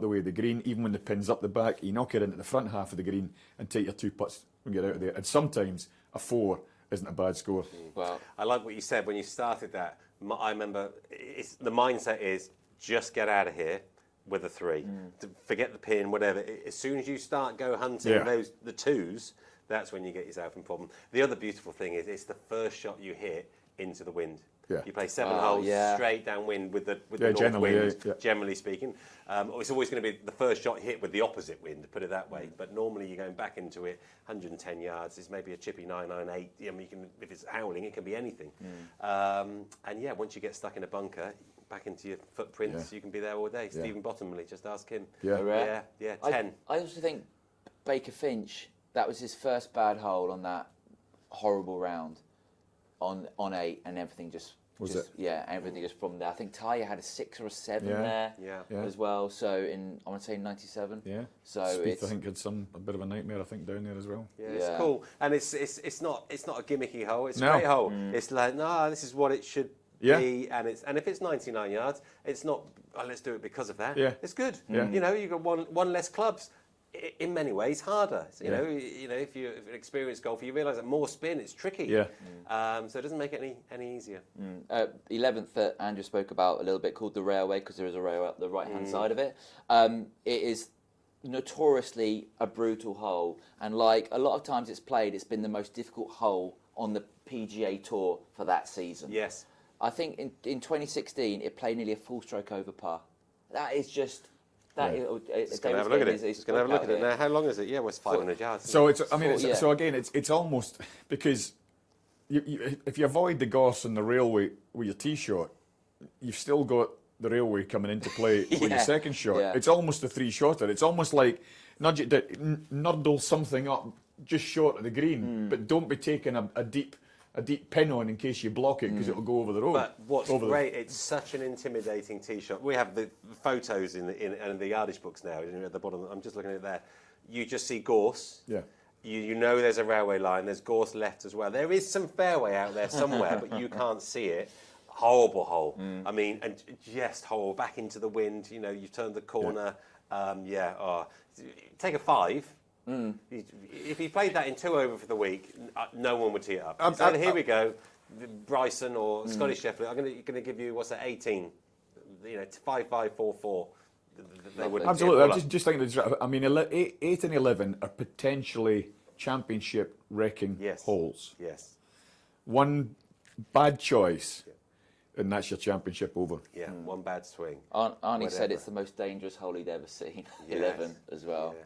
Speaker 2: way of the green. Even when the pin's up the back, you knock it into the front half of the green and take your 2 putts when you get out of there. And sometimes a 4 isn't a bad score.
Speaker 1: Well,
Speaker 3: I like what you said when you started that. I remember the mindset is just get out of here with a 3. Forget the pin, whatever. As soon as you start go hunting the 2s, that's when you get yourself in problem. The other beautiful thing is it's the first shot you hit into the wind.
Speaker 2: Yeah.
Speaker 3: You play 7 holes straight downwind with the north
Speaker 2: generally,
Speaker 3: wind, generally speaking. It's always going to be the first shot hit with the opposite wind, to put it that way. But normally you're going back into it, 110 yards. It's maybe a chippy 998. I mean, if it's howling, it can be anything. And yeah, once you get stuck in a bunker, back into your footprints, you can be there all day. Stephen Bottomley, just ask him.
Speaker 2: Yeah.
Speaker 3: Yeah, 10.
Speaker 1: I also think Baker Finch, that was his first bad hole on that horrible round on 8, and everything just
Speaker 2: Was it?
Speaker 1: Yeah, everything just from there. I think Tyre had a 6 or a 7
Speaker 2: Yeah.
Speaker 1: there as well. So I want to say 97.
Speaker 2: Yeah.
Speaker 1: So
Speaker 2: Spieth, I think, had a bit of a nightmare, I think, down there as well.
Speaker 3: Yeah, it's cool, and it's not a gimmicky hole. It's a
Speaker 2: No.
Speaker 3: great hole. It's like this is what it should be, and if it's 99 yards, it's not. Oh, let's do it because of that.
Speaker 2: Yeah.
Speaker 3: It's good.
Speaker 2: Yeah.
Speaker 3: You know, you've got one less clubs. In many ways, harder. So, you know, if you're an experienced golfer, you realise that more spin, it's tricky.
Speaker 2: Yeah.
Speaker 3: So it doesn't make it any easier.
Speaker 1: 11th that Andrew spoke about a little bit, called the Railway, because there is a railway up the right-hand side of it. It is notoriously a brutal hole, and like a lot of times it's played, it's been the most difficult hole on the PGA Tour for that season.
Speaker 3: Yes.
Speaker 1: I think in 2016 it played nearly a full stroke over par. That is just.
Speaker 3: Just going to have a look at it. Just going to have a look at it now. How long is it? Yeah, well, it's 500 yards.
Speaker 2: So so again, it's almost because if you avoid the gorse and the railway with your tee shot, you've still got the railway coming into play with your second shot.
Speaker 1: Yeah.
Speaker 2: It's almost a 3-shotter. It's almost like nudle something up just short of the green, but don't be taking a deep pin on in case you block it because it'll go over the road.
Speaker 3: But what's great, it's such an intimidating tee shot. We have the photos in the yardage books now at the bottom. I'm just looking at it there. You just see gorse.
Speaker 2: Yeah.
Speaker 3: You know there's a railway line. There's gorse left as well. There is some fairway out there somewhere, but you can't see it. Horrible hole. I mean, and just hole back into the wind. You know, you turn the corner. Take a 5. If he played that in 2 over for the week, no one would tee it up. So here we go, Bryson or Scottie Scheffler. I'm going to give you 18. You know, 5-5-4-4. They wouldn't.
Speaker 2: Absolutely.
Speaker 3: tee it all
Speaker 2: I'm just thinking. I mean, 8 and 11 are potentially championship wrecking holes.
Speaker 3: Yes.
Speaker 2: One bad choice, and that's your championship over.
Speaker 3: Yeah, one bad swing.
Speaker 1: Arnie said
Speaker 3: Whatever.
Speaker 1: it's the most dangerous hole he'd ever seen.
Speaker 3: Yes.
Speaker 1: 11 as well.
Speaker 3: Yeah.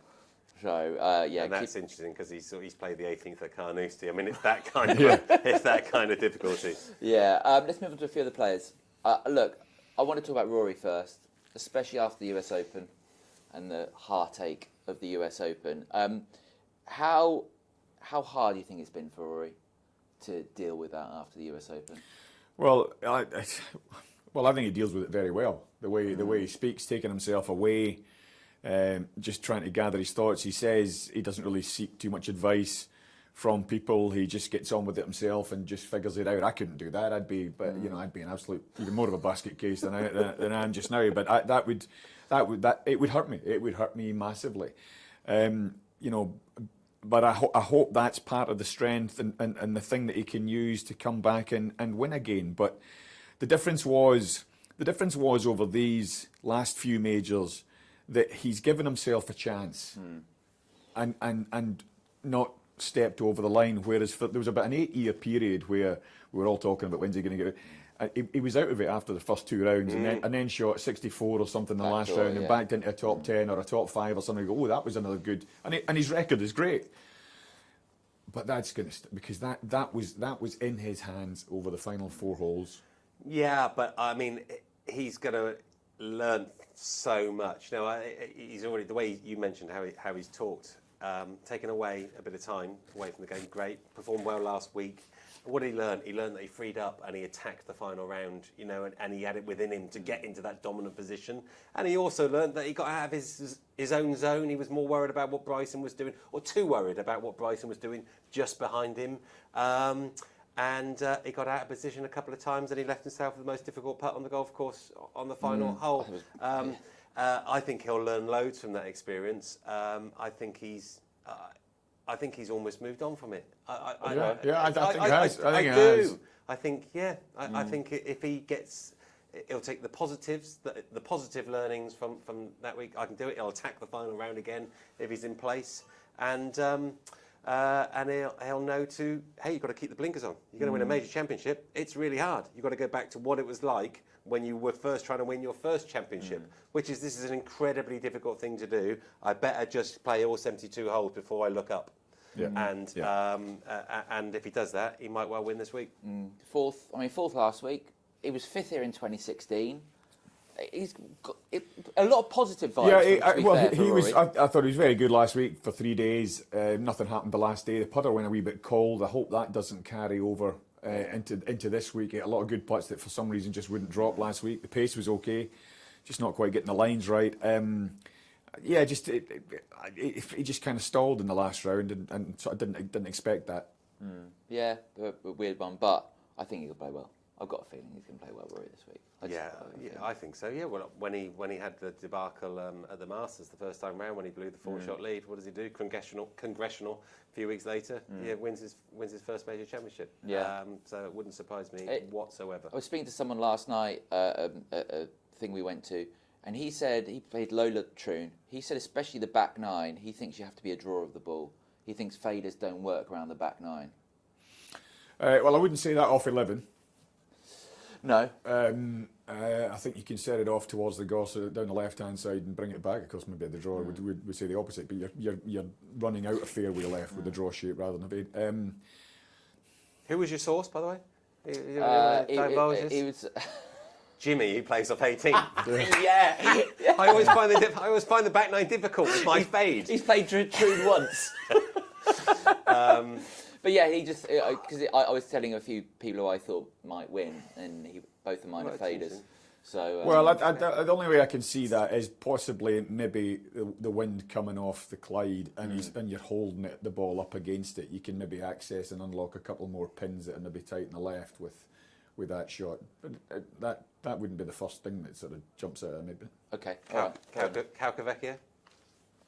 Speaker 1: So
Speaker 3: And that's interesting because he's played the 18th at Carnoustie. I mean, it's that kind of it's that kind of difficulty.
Speaker 1: Yeah, let's move on to a few other players. Look, I want to talk about Rory first, especially after the US Open and the heartache of the US Open. How hard do you think it's been for Rory to deal with that after the US Open?
Speaker 2: Well, I think he deals with it very well. The way he speaks, taking himself away, just trying to gather his thoughts. He says he doesn't really seek too much advice from people. He just gets on with it himself and just figures it out. I couldn't do that. I'd be an absolute even more of a basket case than I am just now. But it would hurt me. It would hurt me massively. But I hope that's part of the strength and the thing that he can use to come back and win again. But the difference was over these last few majors that he's given himself a chance and not stepped over the line. Whereas there was about an 8-year period where we were all talking about when's he going to get it. He was out of it after the first 2 rounds and then shot 64 or something in the last round and backed into a top 10 or a top 5 or something. You go, oh, that was another good. And his record is great. But that's going to because that was in his hands over the final 4 holes.
Speaker 3: Yeah, but I mean, he's going to learn so much. He's already, the way you mentioned how he's talked, taken away a bit of time away from the game. Great, performed well last week. What did he learn? He learned that he freed up and he attacked the final round, and he had it within him to get into that dominant position. And he also learned that he got out of his own zone. He was more worried about what Bryson was doing, or too worried about what Bryson was doing just behind him. And he got out of position a couple of times and he left himself with the most difficult putt on the golf course on the final hole. I think he'll learn loads from that experience. I think he's almost moved on from it. I think if he gets, he'll take the positives, the positive learnings from that week. I can do it. He'll attack the final round again if he's in place, and he'll know hey, you've got to keep the blinkers on. You're going to win a major championship. It's really hard. You've got to go back to what it was like when you were first trying to win your first championship, this is an incredibly difficult thing to do. I better just play all 72 holes before I look up. Yeah. And if he does that, he might well win this week.
Speaker 1: Fourth last week. He was 5th here in 2016. He's got a lot of positive vibes.
Speaker 2: He was. I thought he was very good last week for 3 days. Nothing happened the last day. The putter went a wee bit cold. I hope that doesn't carry over into this week. A lot of good putts that for some reason just wouldn't drop last week. The pace was okay, just not quite getting the lines right. He just kind of stalled in the last round and sort of didn't expect that.
Speaker 1: Yeah, a weird one, but I think he'll play well. I've got a feeling he's going to play well Rory this week.
Speaker 3: I think so. Yeah, well, when he had the debacle at the Masters the first time round, when he blew the 4-shot lead, what does he do? Congressional. A few weeks later, wins his first major championship.
Speaker 1: Yeah.
Speaker 3: So it wouldn't surprise me whatsoever.
Speaker 1: I was speaking to someone last night, a thing we went to, and he said he played Lola Troon. He said especially the back 9, he thinks you have to be a drawer of the ball. He thinks faders don't work around the back 9.
Speaker 2: Well, I wouldn't say that off 11.
Speaker 1: No.
Speaker 2: I think you can set it off towards the Gosser down the left-hand side and bring it back. Of course, maybe the drawer would say the opposite, but you're running out of fairway left with the draw shape rather than a fade.
Speaker 3: Who was your source, by the way?
Speaker 1: It was
Speaker 3: Jimmy, who plays off 18.
Speaker 1: yeah.
Speaker 3: I always find the back 9 difficult with my fade.
Speaker 1: He's played Troon once. But yeah, he just because I was telling a few people who I thought might win, and both of mine are faders. So
Speaker 2: the only way I can see that is possibly maybe the wind coming off the Clyde, and you're holding the ball up against it. You can maybe access and unlock a couple more pins that are maybe tight in the left with that shot. But that wouldn't be the first thing that sort of jumps out at me.
Speaker 1: Okay,
Speaker 3: Calcavecchia?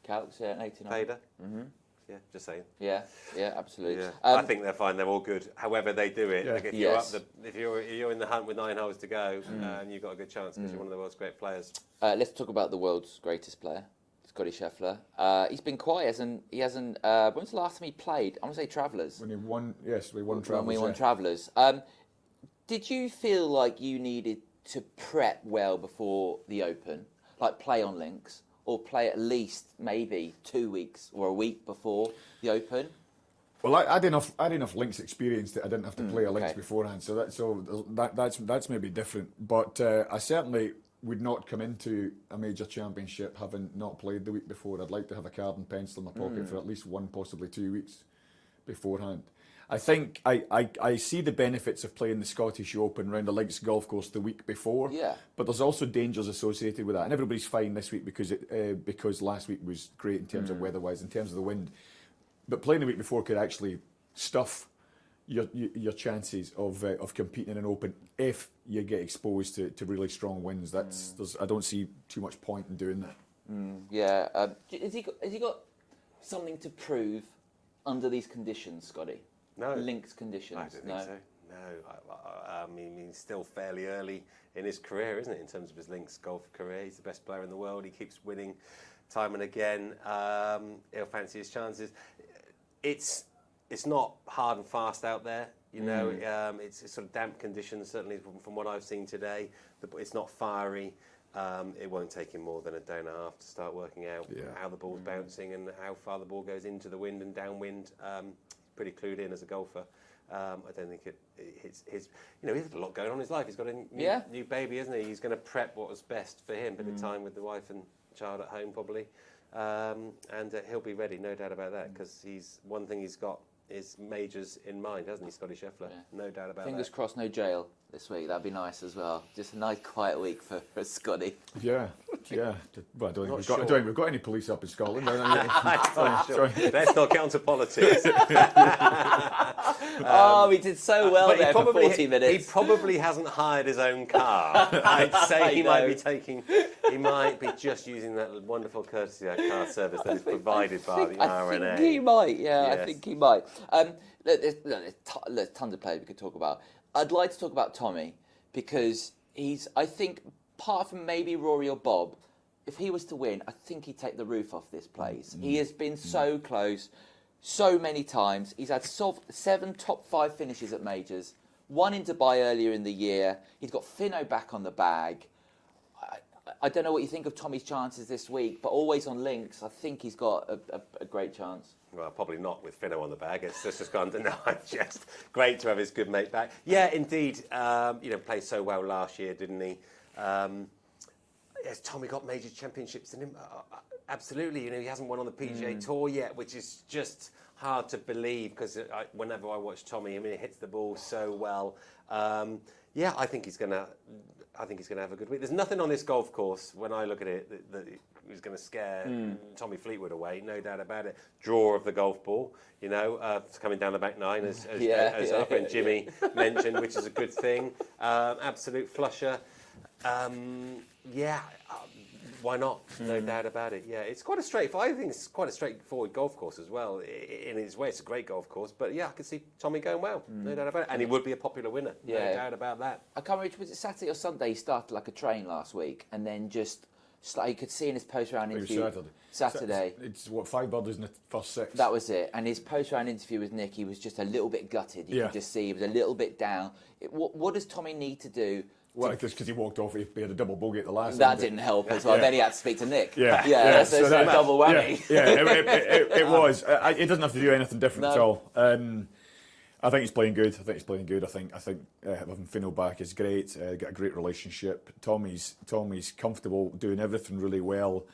Speaker 1: Calcs, yeah, 89.
Speaker 3: Fader? Mm-hmm. Yeah, just saying.
Speaker 1: Yeah, absolutely.
Speaker 3: Yeah. I think they're fine. They're all good. However they do it.
Speaker 2: Yeah.
Speaker 3: Like if you're in the hunt with 9 holes to go, you've got a good chance because you're one of the world's great players.
Speaker 1: Let's talk about the world's greatest player, Scottie Scheffler. He's been quiet, and he hasn't. When was the last time he played? I want to say Travellers.
Speaker 2: When he won, yes, we won Travellers.
Speaker 1: When we won Travellers. Did you feel like you needed to prep well before the Open, like play on links, or play at least maybe 2 weeks or a week before the Open?
Speaker 2: Well, I had enough links experience that I didn't have to play a links
Speaker 1: okay.
Speaker 2: beforehand, so that's maybe different. But I certainly would not come into a major championship having not played the week before. I'd like to have a card and pencil in my pocket for at least 1, possibly 2 weeks beforehand. I think I see the benefits of playing the Scottish Open round a links golf course the week before.
Speaker 1: Yeah.
Speaker 2: But there's also dangers associated with that, and everybody's fine this week because last week was great in terms of weather-wise, in terms of the wind. But playing the week before could actually stuff your chances of competing in an Open if you get exposed to really strong winds. I don't see too much point in doing that.
Speaker 1: Yeah. Has he got something to prove under these conditions, Scottie?
Speaker 3: No.
Speaker 1: Links conditions?
Speaker 3: I don't think so. No. I mean, he's still fairly early in his career, isn't it, in terms of his links golf career? He's the best player in the world. He keeps winning time and again. He'll fancy his chances. It's not hard and fast out there, you know. It's sort of damp conditions, certainly from what I've seen today. It's not fiery. It won't take him more than a day and a half to start working out how the ball's bouncing and how far the ball goes into the wind and downwind. Pretty clued in as a golfer. I don't think it's his. You know, he has a lot going on in his life. He's got a new baby, isn't he? He's going to prep what was best for him. Bit of time with the wife and child at home, probably. And he'll be ready, no doubt about that, because one thing he's got is majors in mind, hasn't he, Scottie Scheffler? Yeah. No doubt about
Speaker 1: Fingers
Speaker 3: that.
Speaker 1: crossed, no jail this week. That'd be nice as well. Just a nice, quiet week for Scottie.
Speaker 2: Yeah. Well, I don't think we've got any police up in Scotland.
Speaker 3: Sure. Let's not get onto politics.
Speaker 1: We did so well there for 40 minutes.
Speaker 3: He probably hasn't hired his own car. I'd say he might be just using that wonderful courtesy car service that is provided by the RNA.
Speaker 1: I think he might,
Speaker 3: Yes.
Speaker 1: I think he might. There's tons of players we could talk about. I'd like to talk about Tommy because I think, apart from maybe Rory or Bob, if he was to win, I think he'd take the roof off this place. He has been so close so many times. He's had 7 top 5 finishes at majors, 1 in Dubai earlier in the year. He's got Finno back on the bag. I don't know what you think of Tommy's chances this week, but always on links, I think he's got a great chance.
Speaker 3: Well, probably not with Finno on the bag. It's just gone to just great to have his good mate back. Yeah, indeed. Played so well last year, didn't he? Has Tommy got major championships in him? Absolutely. You know, he hasn't won on the PGA Tour yet, which is just hard to believe because whenever I watch Tommy, he hits the ball so well. I think he's going to have a good week. There's nothing on this golf course when I look at it that is going to scare Tommy Fleetwood away. No doubt about it. Draw of the golf ball, coming down the back nine as our friend Jimmy mentioned, which is a good thing. Absolute flusher. Why not? No doubt about it. Yeah, it's quite I think it's quite a straightforward golf course as well. In its way, it's a great golf course. But I can see Tommy going well. No doubt about it. And he would be a popular winner. No doubt about that.
Speaker 1: I can't remember, was it Saturday or Sunday? He started like a train last week, and then just you could see in his post-round interview. Saturday.
Speaker 2: It's 5 birdies in the first 6.
Speaker 1: That was it. And his post-round interview with Nick, he was just a little bit gutted. You could just see he was a little bit down. What does Tommy need to do?
Speaker 2: Well, because he walked off, he had a double bogey at the last.
Speaker 1: That didn't help as well. Then he had to speak to Nick.
Speaker 2: That's
Speaker 1: a double whammy.
Speaker 2: It was. It doesn't have to do anything different at all. I think he's playing good. I think having Finno back is great. Got a great relationship. Tommy's comfortable doing everything really well.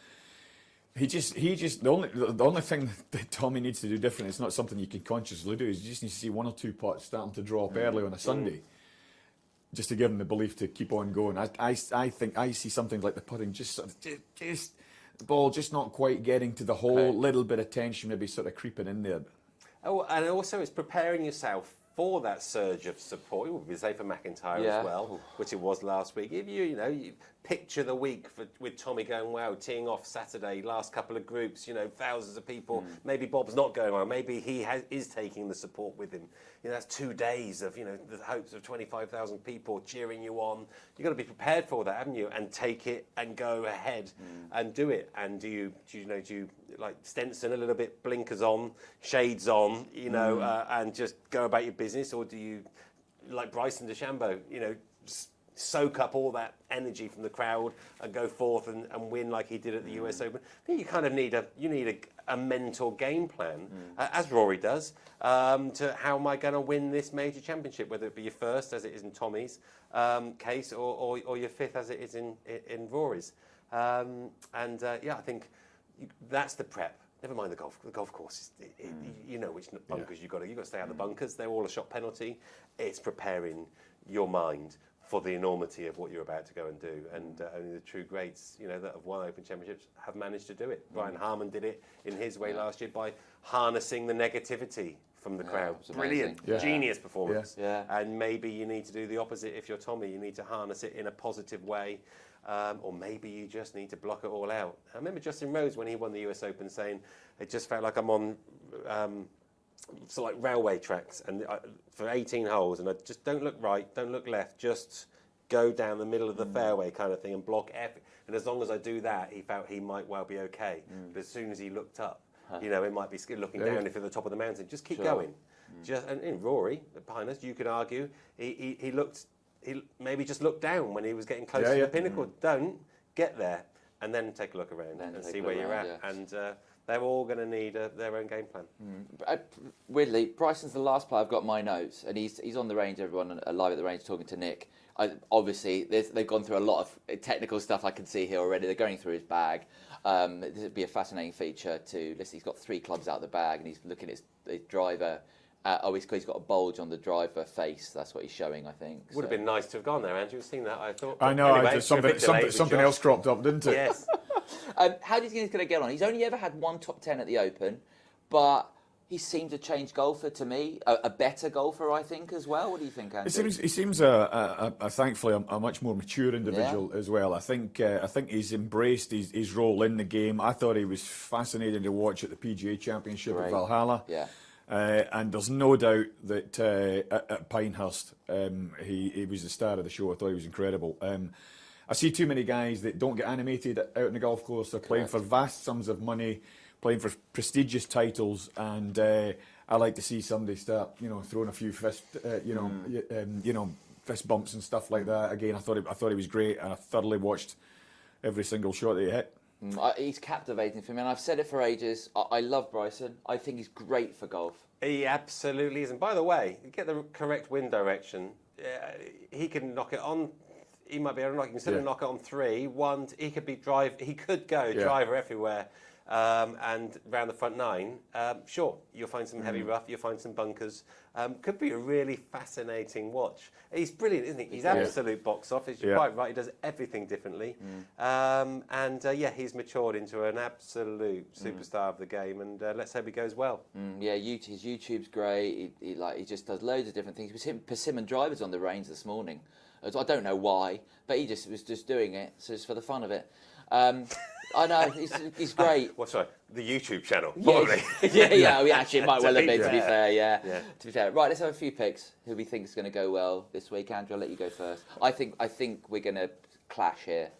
Speaker 2: The only thing that Tommy needs to do different. It's not something you can consciously do. Is you just need to see 1 or 2 putts starting to drop early on a Sunday. Just to give him the belief to keep on going. I think I see something like the putting, just the ball just not quite getting to the hole, little bit of tension maybe sort of creeping in there.
Speaker 3: Oh, and also it's preparing yourself for that surge of support. It would be the same for McIntyre as well, which it was last week. If you picture the week with Tommy going well, teeing off Saturday, last couple of groups, thousands of people. Maybe Bob's not going well. Maybe he is taking the support with him. That's 2 days of the hopes of 25,000 people cheering you on. You've got to be prepared for that, haven't you? And take it and go ahead and do it. And do you like Stenson a little bit, blinkers on, shades on, and just go about your business, or do you like Bryson DeChambeau, soak up all that energy from the crowd and go forth and win like he did at the US Open. I think you kind of need a mental game plan, as Rory does, to how am I going to win this major championship, whether it be your first, as it is in Tommy's case, or your fifth, as it is in Rory's. I think that's the prep. Never mind the golf. The golf course is, you know which bunkers you've got to stay out of the bunkers. They're all a shot penalty. It's preparing your mind for the enormity of what you're about to go and do. And only the true greats, that have won Open Championships have managed to do it. Brian Harman did it in his way last year by harnessing the negativity from the crowd. Brilliant. Genius performance.
Speaker 1: Yeah.
Speaker 3: And maybe you need to do the opposite if you're Tommy. You need to harness it in a positive way. Or maybe you just need to block it all out. I remember Justin Rose, when he won the US Open, saying, it just felt like I'm on like railway tracks and for 18 holes, and I just don't look right, don't look left, just go down the middle of the fairway kind of thing and block everything. And as long as I do that, he felt he might well be okay. But as soon as he looked up, it might be looking down if you're at the top of the mountain. Just keep going. And in Rory, behind us, you could argue, he maybe just looked down when he was getting close to the pinnacle. Don't get there and then take a look around and see where you're at. Yeah. And they're all going to need their own game plan.
Speaker 1: Weirdly, Bryson's the last player I've got my notes, and he's on the range. Everyone live at the range talking to Nick. Obviously, they've gone through a lot of technical stuff. I can see here already. They're going through his bag. This would be a fascinating feature to listen. He's got 3 clubs out of the bag, and he's looking at his driver. He's got a bulge on the driver face. That's what he's showing, I think.
Speaker 3: Would have been nice to have gone there, Andrew. Seen that, I thought.
Speaker 2: I know.
Speaker 3: Anyway,
Speaker 2: something else cropped up, didn't it?
Speaker 3: Yes.
Speaker 1: How do you think he's going to get on? He's only ever had one top 10 at the Open, but he seems a changed golfer to me, a better golfer, I think, as well. What do you think, Andrew?
Speaker 2: He seems thankfully a much more mature individual as well. I think he's embraced his role in the game. I thought he was fascinating to watch at the PGA Championship at Valhalla.
Speaker 1: Yeah.
Speaker 2: And there's no doubt that at Pinehurst, he was the star of the show. I thought he was incredible. I see too many guys that don't get animated out on the golf course. They're playing for vast sums of money, playing for prestigious titles, and I like to see somebody start, throwing a few fist bumps and stuff like that. Again, I thought he was great, and I thoroughly watched every single shot that he hit.
Speaker 1: He's captivating for me, and I've said it for ages. I love Bryson. I think he's great for golf.
Speaker 3: He absolutely is. And by the way, you get the correct wind direction, he can knock it on. He might be able to knock. Instead of knock it on 3, 1. He could be drive. He could go driver everywhere, and round the front 9. Sure, you'll find some heavy rough. You'll find some bunkers. Could be a really fascinating watch. He's brilliant, isn't he? He's absolute box office. You're quite right. He does everything differently, he's matured into an absolute superstar of the game. And let's hope he goes well.
Speaker 1: His YouTube's great. He just does loads of different things. Persimmon drivers on the range this morning. I don't know why, but he was just doing it, so it's for the fun of it. I know, he's great.
Speaker 3: Sorry, the YouTube channel, probably.
Speaker 1: Actually, it might well have been, to be fair, To be fair. Right, let's have a few picks who we think is going to go well this week. Andrew, I'll let you go first. I think we're going to clash here.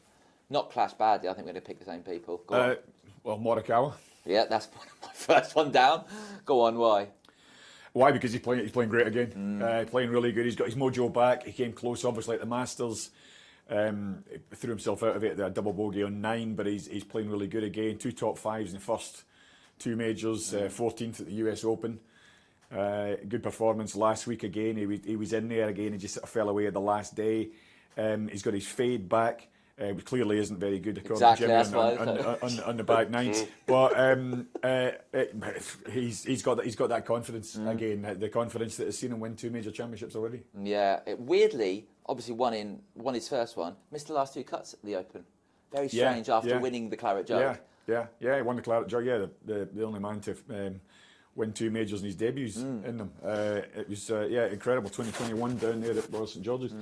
Speaker 1: Not clash badly, I think we're going to pick the same people. Go on.
Speaker 2: Morikawa.
Speaker 1: Yeah, that's my first one down. Go on, why?
Speaker 2: Why? Because he's playing great again. Playing really good. He's got his mojo back. He came close, obviously, at the Masters. He threw himself out of it at a double bogey on 9, but he's playing really good again. 2 top 5s in the first 2 majors. 14th at the US Open. Good performance last week again. He was in there again. He just sort of fell away at the last day. He's got his fade back. Which clearly isn't very good according to Jimmy on the back 9s. But he's got that confidence again, the confidence that has seen him win 2 major championships already. Yeah,
Speaker 1: weirdly, obviously won his first one, missed the last 2 cuts at the Open. Very strange after winning the Claret Jug.
Speaker 2: Yeah, he won the Claret Jug. Yeah, the only man to win 2 majors in his debuts in them. It was incredible. 2021 down there at Royal St George's.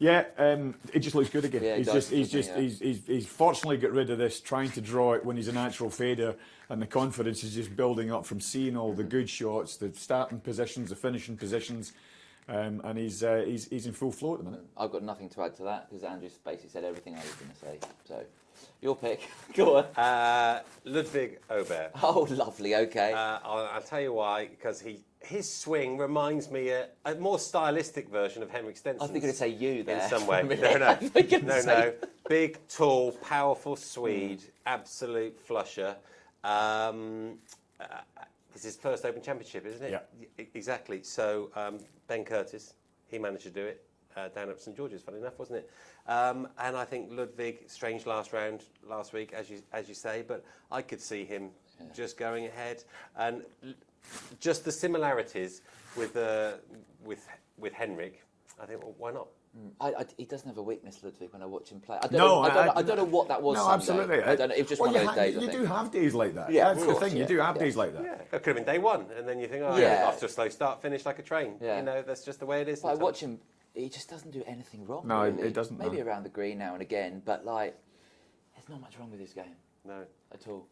Speaker 2: Yeah, it just looks good again. Yeah, he's fortunately got rid of this trying to draw it when he's a natural fader, and the confidence is just building up from seeing all the good shots, the starting positions, the finishing positions, and he's in full flow at the minute.
Speaker 1: I've got nothing to add to that because Andrew's basically said everything I was going to say. So, your pick. Go on.
Speaker 3: Ludwig Aubert.
Speaker 1: Oh, lovely. Okay.
Speaker 3: I'll tell you why, because his swing reminds me a more stylistic version of Henrik Stenson.
Speaker 1: I think you're going to say you there.
Speaker 3: In some way. No. Big, tall, powerful Swede, absolute flusher. It's his first Open Championship, isn't it?
Speaker 2: Yeah.
Speaker 3: Exactly. So Ben Curtis, he managed to do it down at St George's, funny enough, wasn't it? And I think Ludwig, strange last round last week, as you say, but I could see him just going ahead. And just the similarities with Henrik, I think, well, why not?
Speaker 1: He doesn't have a weakness, Ludwig, when I watch him play. I don't know what that was.
Speaker 2: No,
Speaker 1: Sunday.
Speaker 2: absolutely.
Speaker 1: I don't know. It was just one of those days.
Speaker 2: You do have days like that.
Speaker 1: Yeah,
Speaker 2: that's the thing. You do have days like that.
Speaker 3: Yeah, it could have been day one, and then you think, after a slow start, finish like a train.
Speaker 1: Yeah.
Speaker 3: You know, that's just the way it is.
Speaker 1: But I watch him. He just doesn't do anything wrong.
Speaker 2: No,
Speaker 1: really.
Speaker 2: it doesn't.
Speaker 1: Maybe around the green now and again, but there's not much wrong with his game.
Speaker 3: No,
Speaker 1: at all.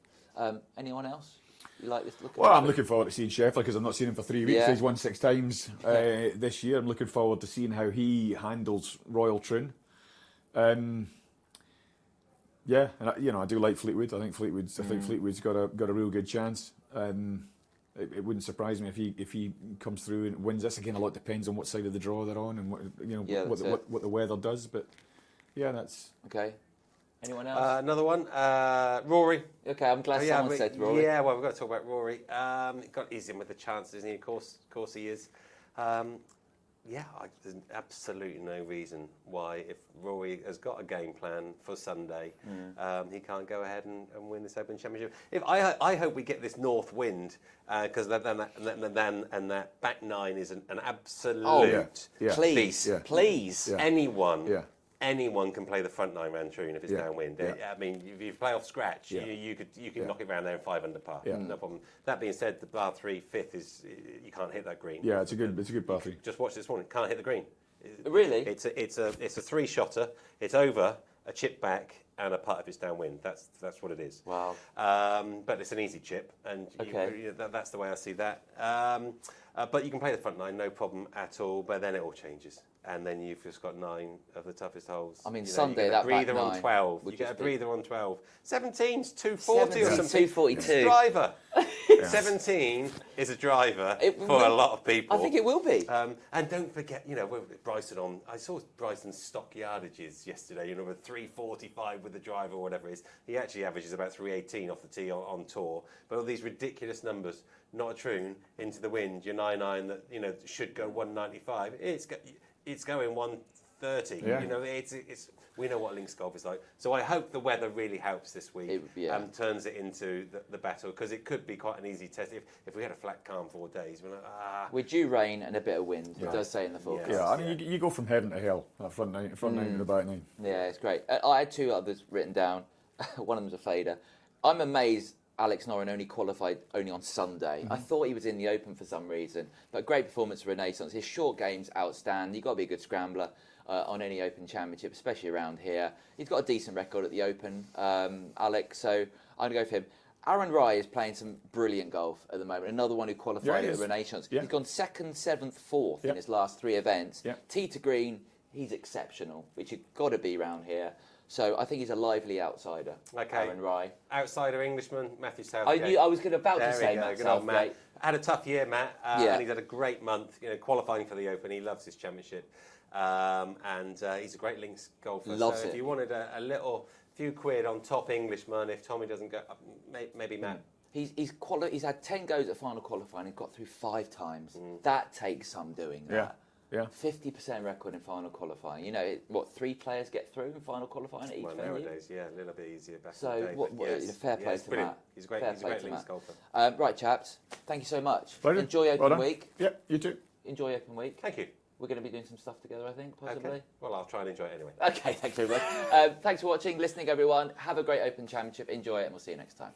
Speaker 1: Anyone else? You like this look?
Speaker 2: Well, I'm looking forward to seeing Scheffler because I've not seen him for 3 weeks.
Speaker 1: Yeah.
Speaker 2: He's won 6 times this year. I'm looking forward to seeing how he handles Royal Troon. Yeah, and I do like Fleetwood. I think Fleetwood's got a real good chance. It wouldn't surprise me if he comes through and wins this. Again, a lot depends on what side of the draw they're on and what the weather does. But yeah, that's
Speaker 1: okay. Anyone else?
Speaker 3: Another one, Rory.
Speaker 1: Okay, I'm glad someone said Rory.
Speaker 3: Yeah, well, we've got to talk about Rory. He's in with the chances, isn't he? Of course he is. There's absolutely no reason why, if Rory has got a game plan for Sunday, he can't go ahead and win this Open Championship. I hope we get this north wind, because that back nine is an absolute
Speaker 1: please,
Speaker 3: beast.
Speaker 1: Please,
Speaker 3: Anyone can play the front nine round Troon if it's downwind. I mean, if you play off scratch, you can knock it round there in 5 under par. No problem. That being said, the par 3 fifth is you can't hit that green.
Speaker 2: Yeah, it's a good par 3.
Speaker 3: Just watch this morning. Can't hit the green.
Speaker 1: Really?
Speaker 3: It's a 3-shotter. It's over a chip back and a putt if it's downwind. That's what it is.
Speaker 1: Wow.
Speaker 3: But it's an easy chip, and that's the way I see that. But you can play the front nine, no problem at all. But then it all changes, and then you've just got 9 of the toughest holes.
Speaker 1: I mean, Sunday that
Speaker 3: breather
Speaker 1: back
Speaker 3: on
Speaker 1: nine
Speaker 3: 12. You get a breather on 12. 17's 240 or something.
Speaker 1: 242.
Speaker 3: It's a driver. 17 is a driver for a lot of people.
Speaker 1: I think it will be.
Speaker 3: And don't forget, with Bryson on. I saw Bryson's stock yardages yesterday. With 345 with the driver or whatever it is. He actually averages about 318 off the tee on tour. But all these ridiculous numbers. Not a Troon into the wind. Your 9-9 that should go 195. It's going 130.
Speaker 2: Yeah.
Speaker 3: It's we know what links golf is like. So I hope the weather really helps this week and turns it into the battle, because it could be quite an easy test if we had a flat, calm 4 days. We're like,
Speaker 1: We're due rain and a bit of wind. It does say in the forecast.
Speaker 2: Yeah, I mean you go from heaven to hell. That front nine and the back nine.
Speaker 1: Yeah, it's great. I had 2 others written down. One of them's a fader. I'm amazed Alex Noren only qualified on Sunday. I thought he was in the Open for some reason, but great performance for Renaissance. His short game's outstanding. You've got to be a good scrambler on any Open Championship, especially around here. He's got a decent record at the Open, Alex, so I'm going to go for him. Aaron Rai is playing some brilliant golf at the moment. Another one who qualified at Renaissance. Yeah. He's gone 2nd, 7th, 4th in his last 3 events. Yeah. Tee to green, he's exceptional, which you've got to be around here. So I think he's a lively outsider, Aaron Rai.
Speaker 3: Outsider Englishman, Matthew Southgate.
Speaker 1: I was about to say Matt Southgate.
Speaker 3: Matt. Had a tough year, Matt, and he's had a great month. Qualifying for the Open, he loves his championship, and he's a great links golfer.
Speaker 1: Loves
Speaker 3: so
Speaker 1: it.
Speaker 3: If you wanted a little few quid on top Englishman, if Tommy doesn't go, maybe Matt.
Speaker 1: He's had 10 goes at final qualifying. He's got through 5 times. That takes some doing. That.
Speaker 2: Yeah.
Speaker 1: 50% record in final qualifying. 3 players get through in final qualifying at each venue?
Speaker 3: Nowadays, a little bit easier back
Speaker 1: so
Speaker 3: in the day.
Speaker 1: Fair play to Matt.
Speaker 3: He's a great links golfer.
Speaker 1: Right, chaps. Thank you so much.
Speaker 2: Pleasure.
Speaker 1: Enjoy Open Week.
Speaker 2: Yeah, you too.
Speaker 1: Enjoy Open Week.
Speaker 3: Thank you.
Speaker 1: We're going to be doing some stuff together, I think, possibly.
Speaker 3: Okay. Well, I'll try and enjoy it anyway.
Speaker 1: Okay, thanks very much. Thanks for watching, listening, everyone. Have a great Open Championship. Enjoy it, and we'll see you next time.